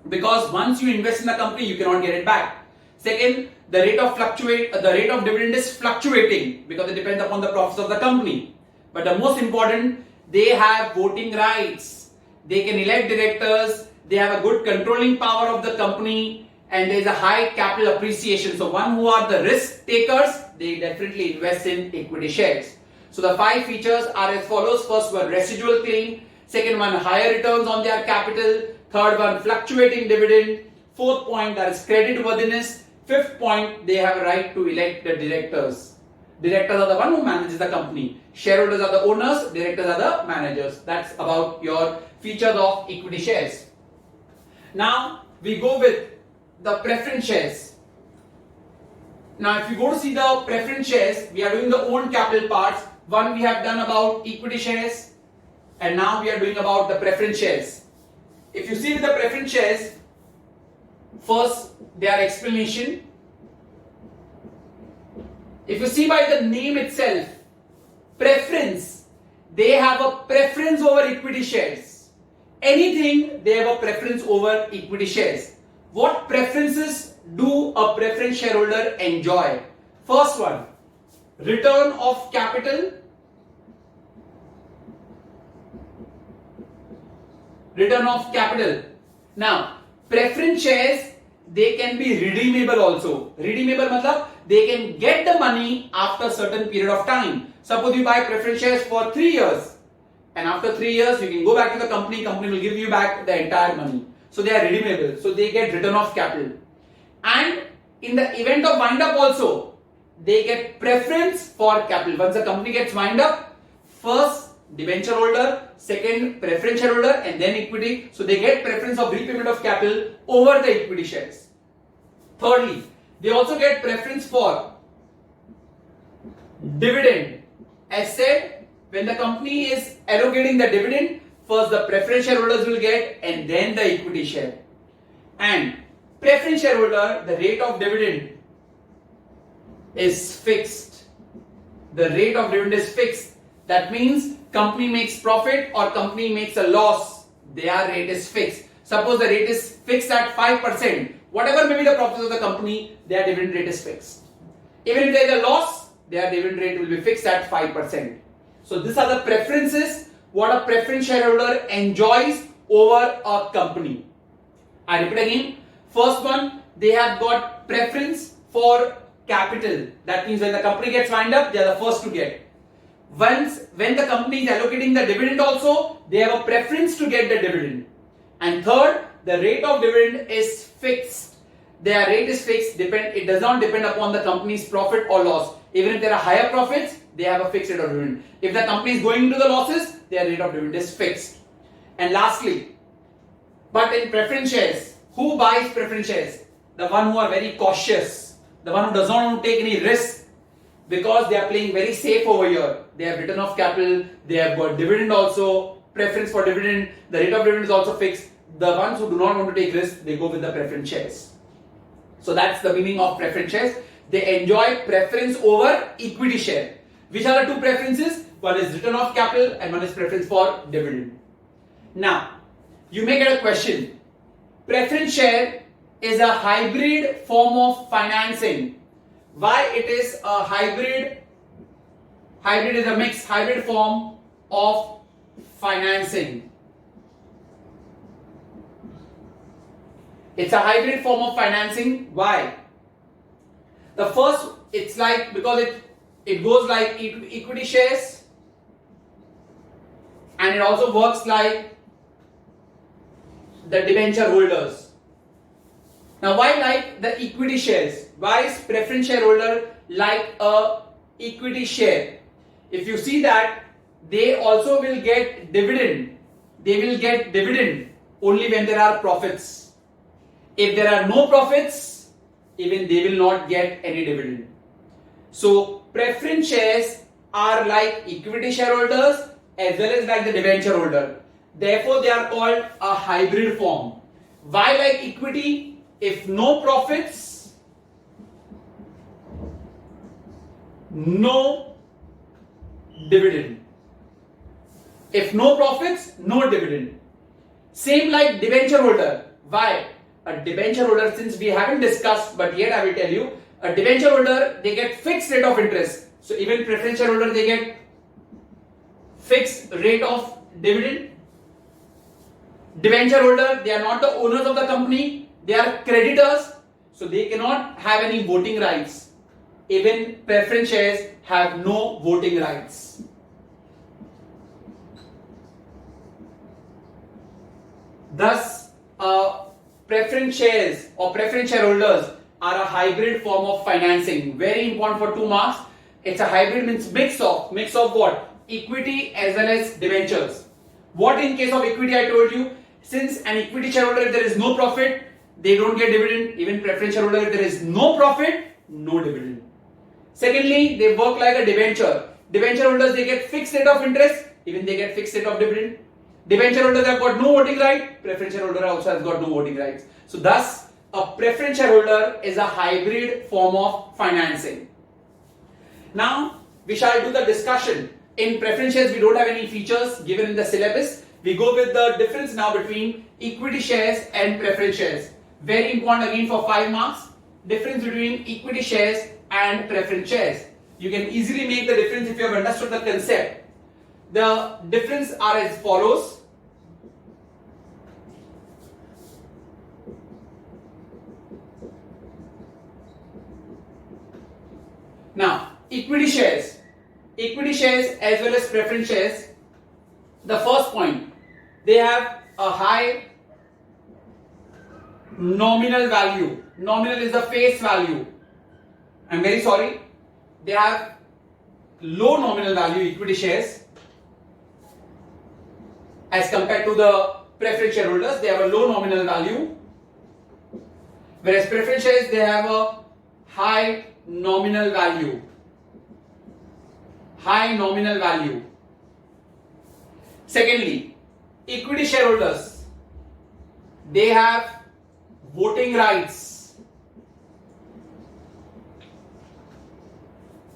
because once you invest in the company, you cannot get it back. Second, the rate of dividend is fluctuating because it depends upon the profits of the company. But the most important, they have voting rights. They can elect directors. They have a good controlling power of the company, and there is a high capital appreciation. So one who are the risk takers, they definitely invest in equity shares. So the 5 features are as follows. First one, residual claim. Second one, higher returns on their capital. Third one, fluctuating dividend. Fourth point, that is credit worthiness. Fifth point, they have a right to elect the directors. Directors are the one who manages the company. Shareholders are the owners, directors are the managers. That's about your features of equity shares. Now we go with the preference shares. Now if you go to see the preference shares, we are doing the own capital parts. One we have done about equity shares, and now we are doing about the preference shares. If you see with the preference shares, first their explanation. If you see by the name itself, preference, they have a preference over equity shares. Anything, they have a preference over equity shares. What preferences do a preference shareholder enjoy? First one, return of capital. Return of capital. Now, preference shares, they can be redeemable also. Redeemable matlab, they can get the money after a certain period of time. Suppose you buy preference shares for 3 years, and after 3 years you can go back to the company will give you back the entire money. So they are redeemable, so they get return of capital. And in the event of wind up also, they get preference for capital. Once the company gets wind up, first debenture holder, second preference shareholder, and then equity. So they get preference of repayment of capital over the equity shares. Thirdly, they also get preference for dividend. As said, when the company is allocating the dividend, first the preference shareholders will get, and then the equity share. And preference shareholder, the rate of dividend is fixed. The rate of dividend is fixed. That means company makes profit or company makes a loss, their rate is fixed. Suppose the rate is fixed at 5%. Whatever may be the profits of the company, their dividend rate is fixed. Even if there is a loss, their dividend rate will be fixed at 5%. So these are the preferences what a preference shareholder enjoys over a company. I repeat again. First one, they have got preference for capital. That means when the company gets wind up, they are the first to get. When the company is allocating the dividend also, they have a preference to get the dividend. And third, the rate of dividend is fixed. Their rate is fixed. It does not depend upon the company's profit or loss. Even if there are higher profits, they have a fixed rate of dividend. If the company is going into the losses, their rate of dividend is fixed. And lastly, but in preference shares, who buys preference shares? The one who are very cautious, the one who does not want to take any risk, because they are playing very safe over here. They have return of capital, they have got dividend also, preference for dividend, the rate of dividend is also fixed. The ones who do not want to take risk, they go with the preference shares. So that's the meaning of preference shares. They enjoy preference over equity share. Which are the two preferences? One is return of capital and one is preference for dividend. Now, you may get a question. Preference share is a hybrid form of financing. Why it is a hybrid? Hybrid is a mixed hybrid form of financing. It's a hybrid form of financing. Why? The first, it's like, because it goes like equity shares, and it also works like the debenture holders. Now, why like the equity shares? Why is preference shareholder like a equity share? If you see that, they also will get dividend. They will get dividend only when there are profits. If there are no profits, even they will not get any dividend. So preference shares are like equity shareholders as well as like the debenture holder. Therefore, they are called a hybrid form. Why like equity? If no profits, no dividend. If no profits, no dividend. Same like debenture holder. Why? a debenture holder, since we haven't discussed, but yet I will tell you, a debenture holder, they get fixed rate of interest. So even preference shareholder, they get fixed rate of dividend. Debenture holder, they are not the owners of the company, they are creditors, so they cannot have any voting rights. Even preference shares have no voting rights. Thus, preference shares or preference shareholders are a hybrid form of financing. Very important for 2 marks. It's a hybrid, means mix of what? Equity as well as debentures. What in case of equity I told you? Since an equity shareholder, if there is no profit, they don't get dividend. Even preference shareholder, if there is no profit, no dividend. Secondly, they work like a debenture. Debenture holders, they get fixed rate of interest, even they get fixed rate of dividend. Debenture holders have got no voting right, preference shareholder also has got no voting rights. So thus, a preference shareholder is a hybrid form of financing. Now, we shall do the discussion. In preference shares, we don't have any features given in the syllabus. We go with the difference now between equity shares and preference shares. Very important again for 5 marks. Difference between equity shares and preference shares. You can easily make the difference if you have understood the concept. The difference are as follows. Now, equity shares as well as preference shares. The first point, they have a high nominal value. Nominal is the face value. I'm very sorry. They have low nominal value, equity shares, as compared to the preference shareholders. They have a low nominal value, whereas preference shares, they have a high nominal value. High nominal value. Secondly, equity shareholders, they have voting rights.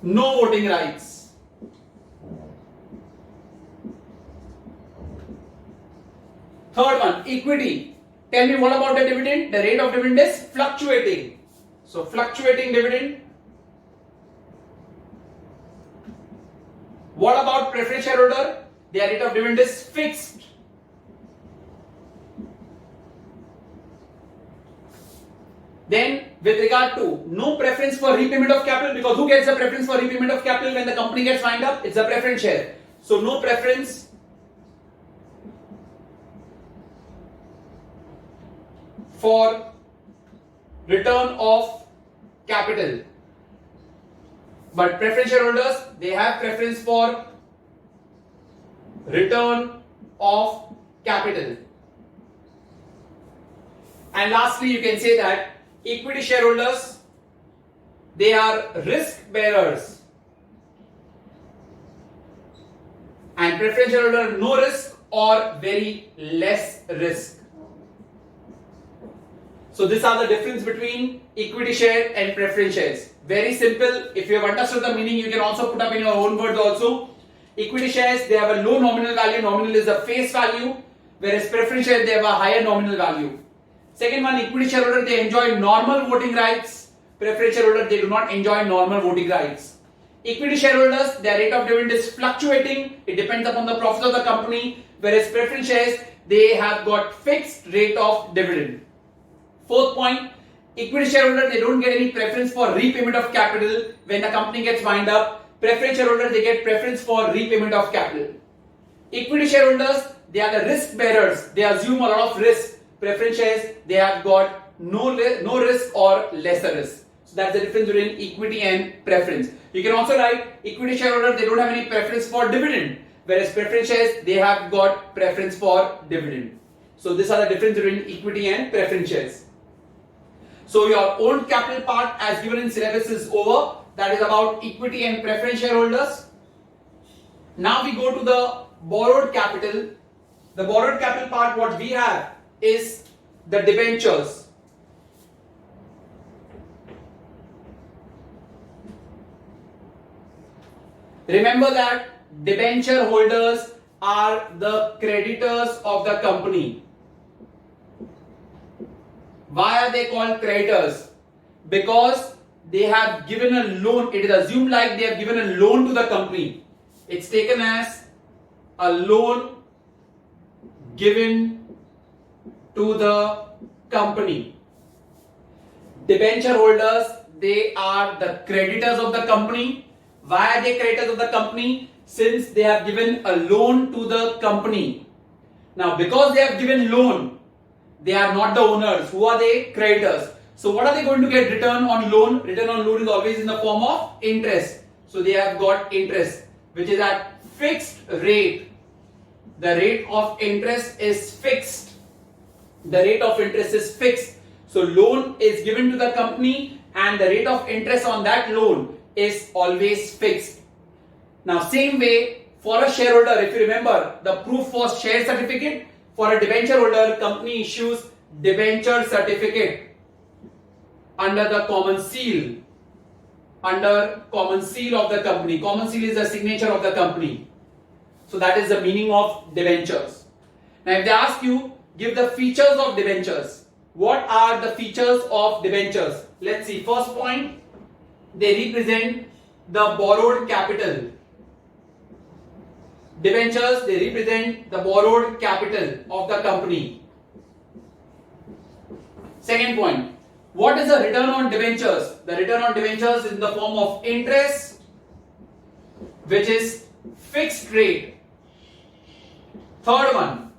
No voting rights. Third one, equity. Tell me, what about the dividend? The rate of dividend is fluctuating. So fluctuating dividend. What about preference shareholder? Their rate of dividend is fixed. Then with regard to no preference for repayment of capital, because who gets a preference for repayment of capital when the company gets wind up? It's a preference share. So no preference for return of capital. But preference shareholders, they have preference for return of capital. And lastly, you can say that equity shareholders, they are risk bearers, and preference shareholder, no risk or very less risk. So these are the difference between equity share and preference shares. Very simple. If you have understood the meaning, you can also put up in your own words also. Equity shares, they have a low nominal value. Nominal is the face value, whereas preference shares, they have a higher nominal value. Second one, equity shareholder, they enjoy normal voting rights. Preference shareholder, they do not enjoy normal voting rights. Equity shareholders, their rate of dividend is fluctuating. It depends upon the profits of the company, whereas preference shares, they have got fixed rate of dividend. Fourth point, equity shareholder, they don't get any preference for repayment of capital when the company gets wind up. Preference shareholder, they get preference for repayment of capital. Equity shareholders, they are the risk bearers. They assume a lot of risk. Preference shares, they have got no risk or lesser risk. So that's the difference between equity and preference. You can also write equity shareholder, they don't have any preference for dividend, whereas preference shares, they have got preference for dividend. So these are the difference between equity and preference shares. So your own capital part as given in syllabus is over. That is about equity and preference shareholders. Now we go to the borrowed capital. The borrowed capital part, what we have is the debentures. Remember that debenture holders are the creditors of the company, Why are they called creditors? Because they have given a loan. It is assumed like they have given a loan to the company. It's taken as a loan given to the company. Debenture holders, they are the creditors of the company. Why are they creditors of the company? Since they have given a loan to the company. Now, because they have given loan, they are not the owners. Who are they? Creditors. So what are they going to get? Return on loan. Return on loan is always in the form of interest. So they have got interest, which is at fixed rate. The rate of interest is fixed. The rate of interest is fixed. So loan is given to the company and the rate of interest on that loan is always fixed. Now same way for a shareholder, if you remember the proof was share certificate. For a debenture holder, company issues debenture certificate under the common seal. Under common seal of the company. Common seal is the signature of the company. So that is the meaning of debentures. Now if they ask you, give the features of debentures. What are the features of debentures? Let's see. First point, they represent the borrowed capital. Debentures, they represent the borrowed capital of the company. Second point, what is the return on debentures? The return on debentures is in the form of interest, which is fixed rate. Third one,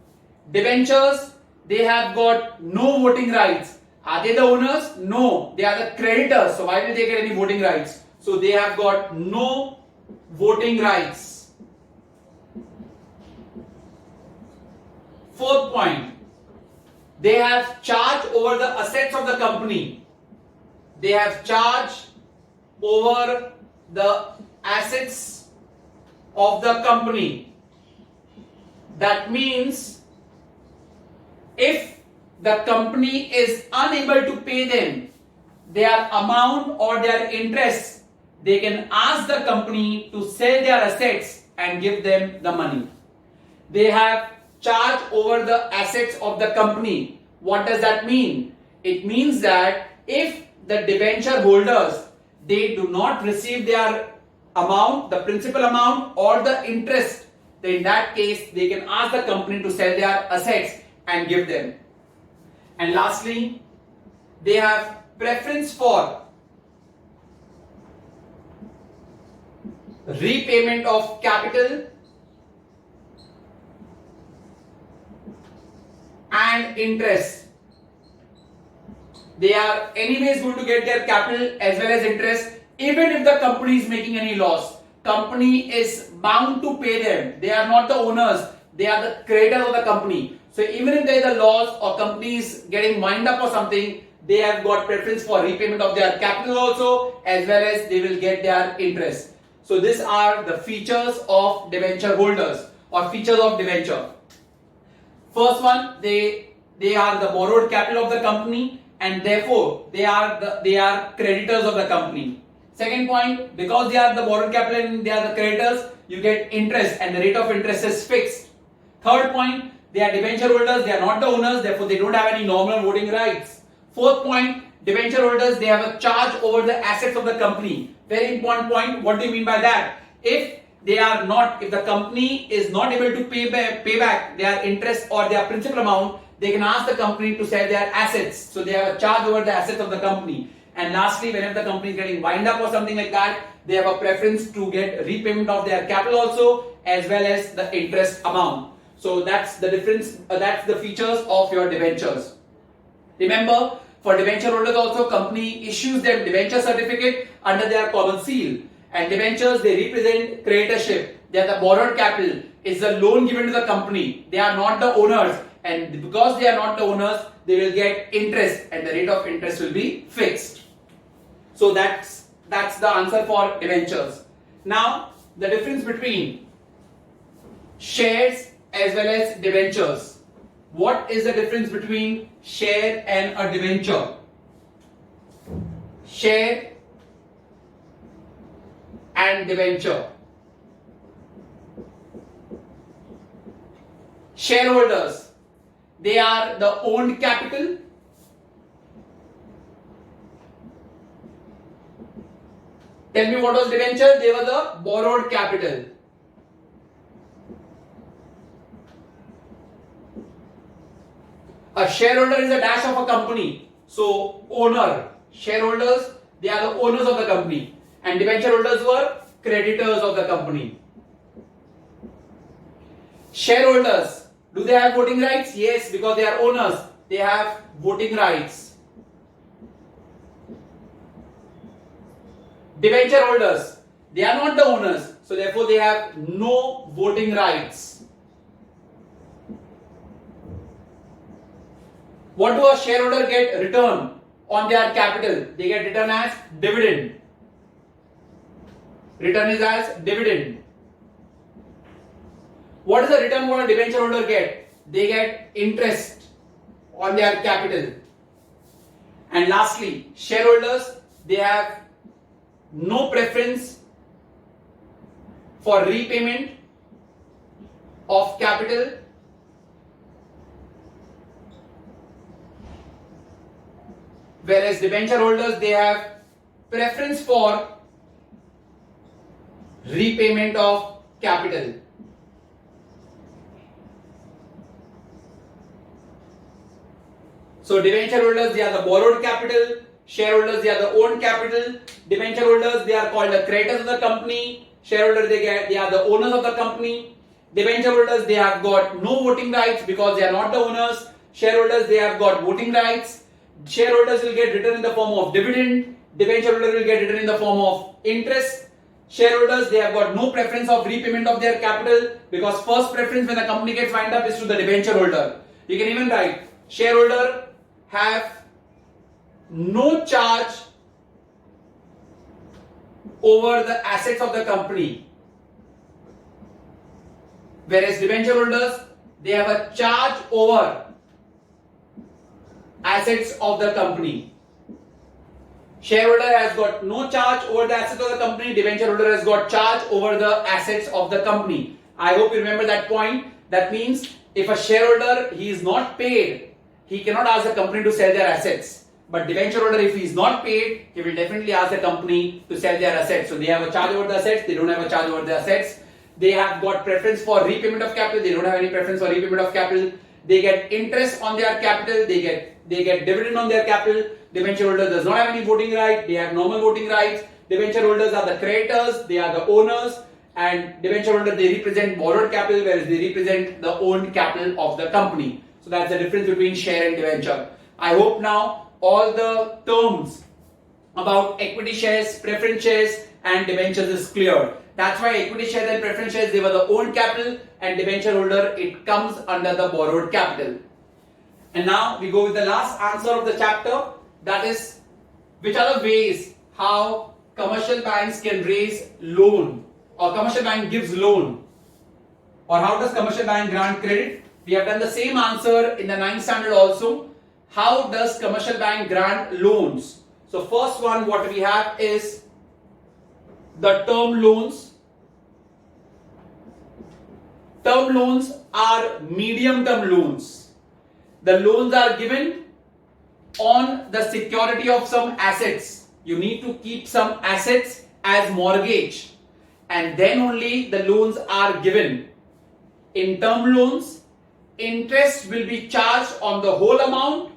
debentures, they have got no voting rights. Are they the owners? No, they are the creditors. So why will they get any voting rights? So they have got no voting rights. Fourth point, they have charge over the assets of the company. They have charge over the assets of the company. That means if the company is unable to pay them their amount or their interest, they can ask the company to sell their assets and give them the money. They have charge over the assets of the company. What does that mean? It means that if the debenture holders, they do not receive their amount, the principal amount or the interest, then in that case they can ask the company to sell their assets and give them. And lastly, they have preference for repayment of capital and interest. They are anyways going to get their capital as well as interest even if the company is making any loss. Company is bound to pay them. They are not the owners. They are the creditors of the company. So even if there is a loss or company is getting wind up or something, they have got preference for repayment of their capital also as well as they will get their interest. So these are the features of debenture holders or features of debenture. First one, they are the borrowed capital of the company and therefore they are creditors of the company. Second point, because they are the borrowed capital and they are the creditors, you get interest and the rate of interest is fixed. Third point, they are debenture holders, they are not the owners, therefore they don't have any normal voting rights. Fourth point, debenture holders, they have a charge over the assets of the company. Very important point. What do you mean by that? If the company is not able to pay back their interest or their principal amount, they can ask the company to sell their assets. So they have a charge over the assets of the company. And lastly, whenever the company is getting wind up or something like that, they have a preference to get repayment of their capital also as well as the interest amount. So that's the difference, that's the features of your debentures. Remember, for debenture holders also, company issues them debenture certificate under their common seal. And debentures, they represent creditorship. They are the borrowed capital. It's the loan given to the company. They are not the owners. And because they are not the owners, they will get interest and the rate of interest will be fixed. So that's the answer for debentures. Now, the difference between shares as well as debentures. What is the difference between share and a debenture? Share and debenture. Shareholders, they are the owned capital Tell me what was debenture? They were the borrowed capital. A shareholder is a dash of a company. So owner, shareholders, they are the owners of the company. And debenture holders were creditors of the company. Shareholders, do they have voting rights? Yes, because they are owners. They have voting rights. Debenture holders, they are not the owners. So therefore they have no voting rights. What do a shareholder get return on their capital? They get return as dividend. Return is as dividend. What is the return what a debenture holder get? They get interest on their capital. And lastly, shareholders, they have no preference for repayment of capital. Whereas debenture holders, they have preference for repayment of capital. So debenture holders, they are the borrowed capital. Shareholders, they are the owned capital. Debenture holders, they are called the creditors of the company. Shareholders, they are the owners of the company. Debenture holders, they have got no voting rights because they are not the owners. Shareholders, they have got voting rights. Shareholders will get return in the form of dividend. Debenture holder will get return in the form of interest. Shareholders, they have got no preference of repayment of their capital because first preference when the company gets wind up is to the debenture holder. You can even write shareholder have no charge over the assets of the company, whereas debenture holders, they have a charge over assets of the company. Shareholder has got no charge over the assets of the company. Debenture holder has got charge over the assets of the company. I hope you remember that point. That means if a shareholder, he is not paid, he cannot ask the company to sell their assets. But debenture holder, if he is not paid, he will definitely ask the company to sell their assets. So they have a charge over the assets, they don't have a charge over the assets. They have got preference for repayment of capital, they don't have any preference for repayment of capital. They get interest on their capital, they get dividend on their capital. Debenture holder does not have any voting right, they have normal voting rights. Debenture holders are the creditors, they are the owners, and debenture holder, they represent borrowed capital, whereas they represent the owned capital of the company. So that's the difference between share and debenture. I hope now all the terms about equity shares, preference shares and debentures is clear. That's why equity shares and preference shares, they were the owned capital, and debenture holder, it comes under the borrowed capital. And now we go with the last answer of the chapter, that is, which are the ways how commercial banks can raise loan, or commercial bank gives loan, or how does commercial bank grant credit. We have done the same answer in the 9th standard also. How does commercial bank grant loans? So first one what we have is the term loans. Term loans are medium term loans. The loans are given on the security of some assets. You need to keep some assets as mortgage, and then only the loans are given. In term loans, interest will be charged on the whole amount,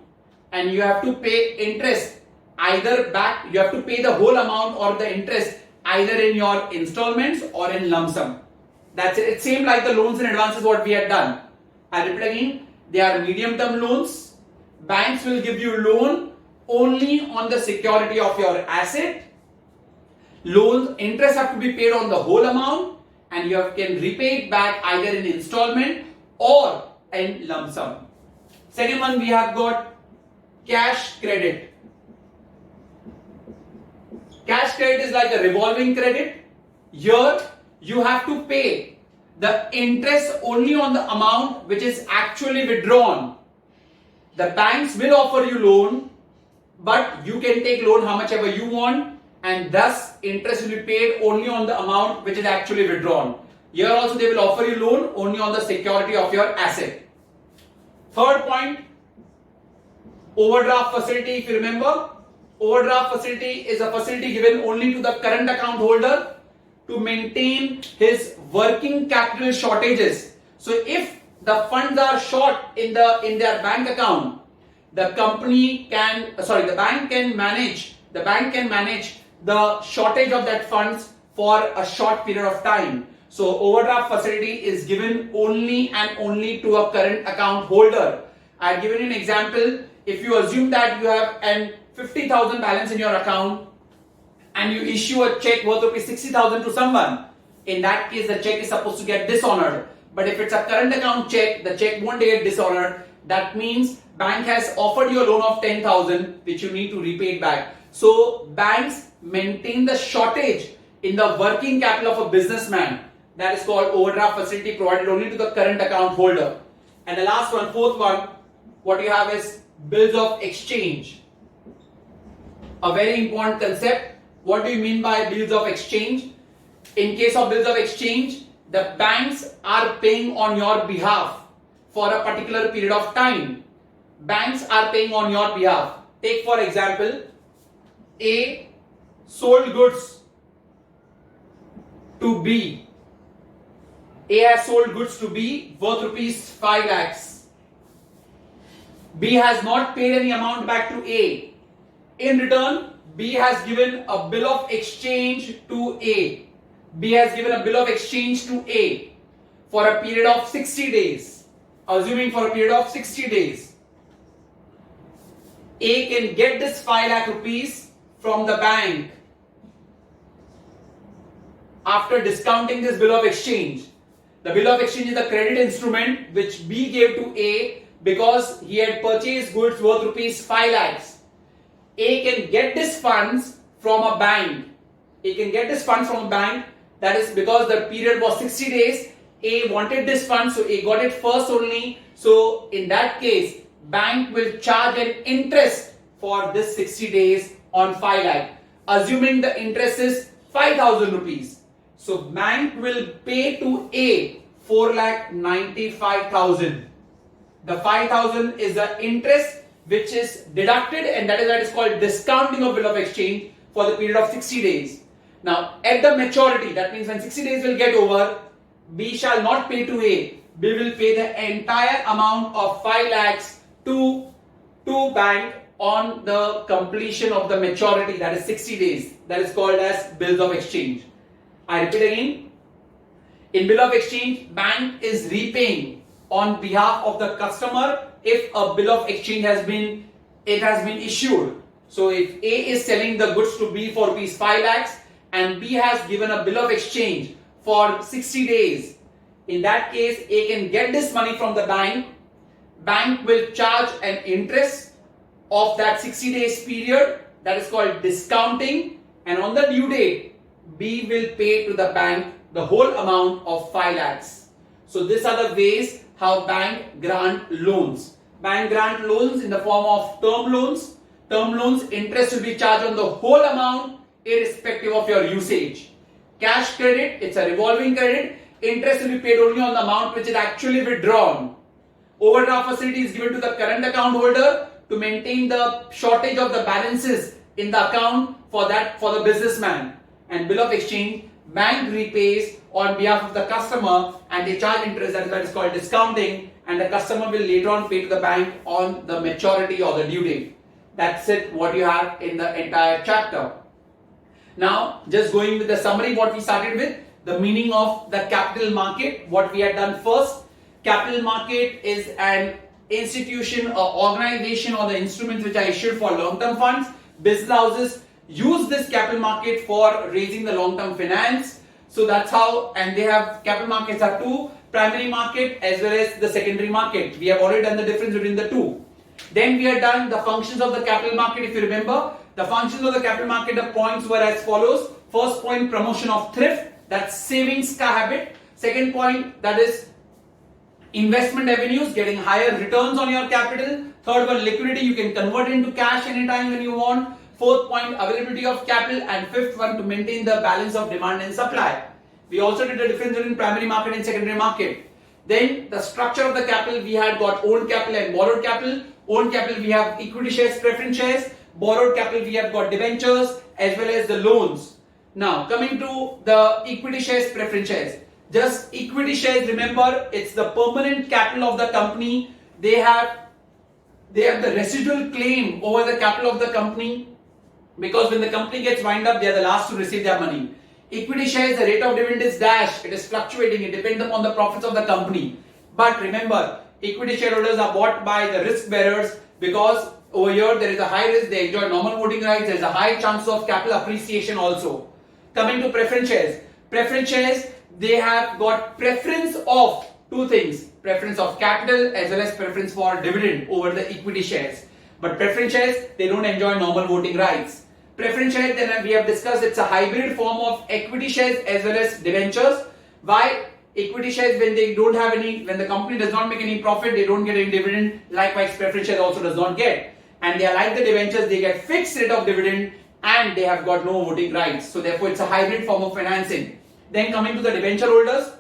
and you have to pay interest either back, you have to pay the whole amount or the interest either in your installments or in lump sum. That's it. It's same like the loans and advances what we had done. I repeat again, they are medium term loans. Banks will give you loan only on the security of your asset. Loans, interest have to be paid on the whole amount, and you can repay it back either in installment or in lump sum. Second one, we have got cash credit. Cash credit is like a revolving credit. Here you have to pay the interest only on the amount which is actually withdrawn. The banks will offer you loan, but you can take loan how much ever you want, and thus interest will be paid only on the amount which is actually withdrawn. Here also they will offer you loan only on the security of your asset. Third point, overdraft facility. If you remember, overdraft facility is a facility given only to the current account holder to maintain his working capital shortages. So if the funds are short in their bank account, the bank can manage the shortage of that funds for a short period of time. So overdraft facility is given only and only to a current account holder. I have given you an example. If you assume that you have an 50,000 balance in your account and you issue a check worth rupees 60,000 to someone, in that case the check is supposed to get dishonored. But if it's a current account check, the check won't get dishonored. That means bank has offered you a loan of 10,000 which you need to repay it back. So banks maintain the shortage in the working capital of a businessman. That is called overdraft facility, provided only to the current account holder. And the last one, fourth one, what you have is bills of exchange. A very important concept. What do you mean by bills of exchange? In case of bills of exchange, the banks are paying on your behalf for a particular period of time. Banks are paying on your behalf. Take for example, A sold goods to B. A has sold goods to B worth rupees 5 lakhs. B has not paid any amount back to A. In return, B has given a bill of exchange to A. B has given a bill of exchange to A for a period of 60 days. Assuming for a period of 60 days. A can get this 5 lakh rupees from the bank after discounting this bill of exchange. The bill of exchange is a credit instrument which B gave to A because he had purchased goods worth rupees 5 lakhs. A can get this funds from a bank. A can get this funds from a bank. That is because the period was 60 days. A wanted this fund, so A got it first only. So in that case, bank will charge an interest for this 60 days on 5 lakh. Assuming the interest is 5,000 rupees. So bank will pay to A 4,95,000. The 5,000 is the interest which is deducted, and that is called discounting of bill of exchange for the period of 60 days. Now at the maturity, that means when 60 days will get over, B shall not pay to A. B will pay the entire amount of 5 lakhs to bank on the completion of the maturity, that is 60 days. That is called as bills of exchange. I repeat again. In bill of exchange, bank is repaying on behalf of the customer if a bill of exchange has been issued. So if A is selling the goods to B for rupees 5 lakhs and B has given a bill of exchange for 60 days, in that case A can get this money from the bank. Bank will charge an interest of that 60 days period, that is called discounting, and on the due date B will pay to the bank the whole amount of 5 lakhs. So these are the ways how bank grant loans. Bank grant loans in the form of term loans. Term loans, interest will be charged on the whole amount irrespective of your usage. Cash credit, it's a revolving credit. Interest will be paid only on the amount which is actually withdrawn. Overdraft facility is given to the current account holder to maintain the shortage of the balances in the account for the businessman. And bill of exchange, bank repays on behalf of the customer and they charge interest, that is called discounting, and the customer will later on pay to the bank on the maturity or the due date. That's it, what you have in the entire chapter. Now, just going with the summary, what we started with, the meaning of the capital market, what we had done first. Capital market is an institution or organization or the instruments which are issued for long-term funds. Business houses use this capital market for raising the long-term finance. So that's how, and they have, capital markets are two, primary market as well as the secondary market. We have already done the difference between the two. Then we have done the functions of the capital market. If you remember, the functions of the capital market, the points were as follows. First point, promotion of thrift, that's savings ka habit. Second point, that is investment avenues, getting higher returns on your capital. Third one, liquidity, you can convert it into cash anytime when you want. Fourth point, availability of capital. And fifth one, to maintain the balance of demand and supply. We also did the difference between primary market and secondary market. Then the structure of the capital, we had got owned capital and borrowed capital. Owned capital, we have equity shares, preference shares. Borrowed capital, we have got debentures as well as the loans. Now coming to the equity shares, preference shares. Just equity shares, remember, it's the permanent capital of the company. They have the residual claim over the capital of the company, because when the company gets wind up, they are the last to receive their money. Equity shares, the rate of dividend is dash. It is fluctuating. It depends upon the profits of the company. But remember, equity shareholders are bought by the risk bearers, because over here there is a high risk. They enjoy normal voting rights. There is a high chance of capital appreciation also. Coming to preference shares. Preference shares, they have got preference of two things. Preference of capital as well as preference for dividend over the equity shares. But preference shares, they don't enjoy normal voting rights. Preference shares, then we have discussed, it's a hybrid form of equity shares as well as debentures. Why? Equity shares, when they don't have any, when the company does not make any profit, they don't get any dividend. Likewise, preference shares also does not get. And they are like the debentures, they get fixed rate of dividend and they have got no voting rights. So therefore, it's a hybrid form of financing. Then coming to the debenture holders,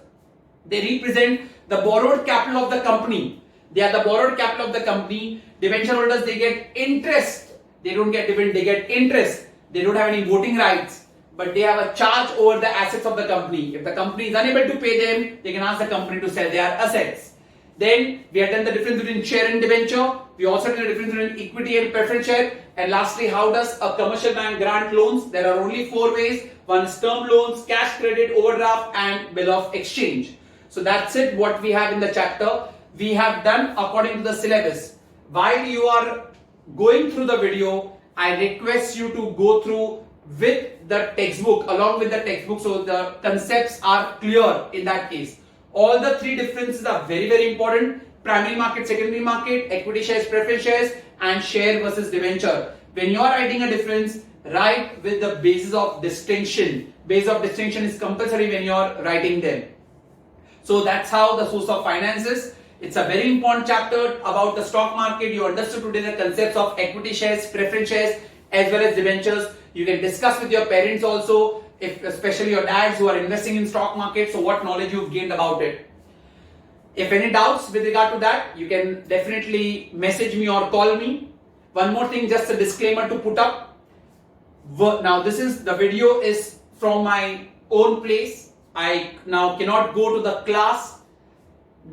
they represent the borrowed capital of the company. They are the borrowed capital of the company. Debenture holders, they get interest. They don't get dividend, they get interest. They don't have any voting rights, but they have a charge over the assets of the company. If the company is unable to pay them, they can ask the company to sell their assets. Then we have done the difference between share and debenture. We also done the difference between equity and preference share. And lastly, how does a commercial bank grant loans? There are only 4 ways. One is term loans, cash credit, overdraft, and bill of exchange. So that's it, what we have in the chapter. We have done according to the syllabus. While you are going through the video, I request you to go through with the textbook, along with the textbook, so the concepts are clear in that case. All the 3 differences are very, very important. Primary market, secondary market, equity shares, preference shares, and share versus debenture. When you are writing a difference, write with the basis of distinction. Base of distinction is compulsory when you are writing them. So that's how the source of finance is. It's a very important chapter about the stock market. You understood today the concepts of equity shares, preference shares, as well as debentures. You can discuss with your parents also, if especially your dads who are investing in stock market, so what knowledge you've gained about it. If any doubts with regard to that, you can definitely message me or call me. One more thing, just a disclaimer to put up. Now this is, the video is from my own place. I now cannot go to the class.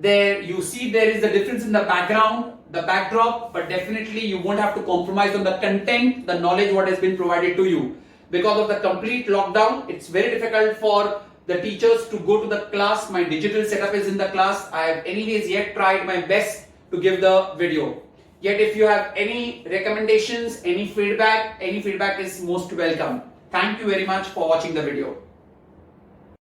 There you see there is a difference in the background, the backdrop, but definitely you won't have to compromise on the content, the knowledge what has been provided to you. Because of the complete lockdown, it's very difficult for the teachers to go to the class. My digital setup is in the class. I have anyways yet tried my best to give the video. Yet if you have any recommendations, any feedback is most welcome. Thank you very much for watching the video.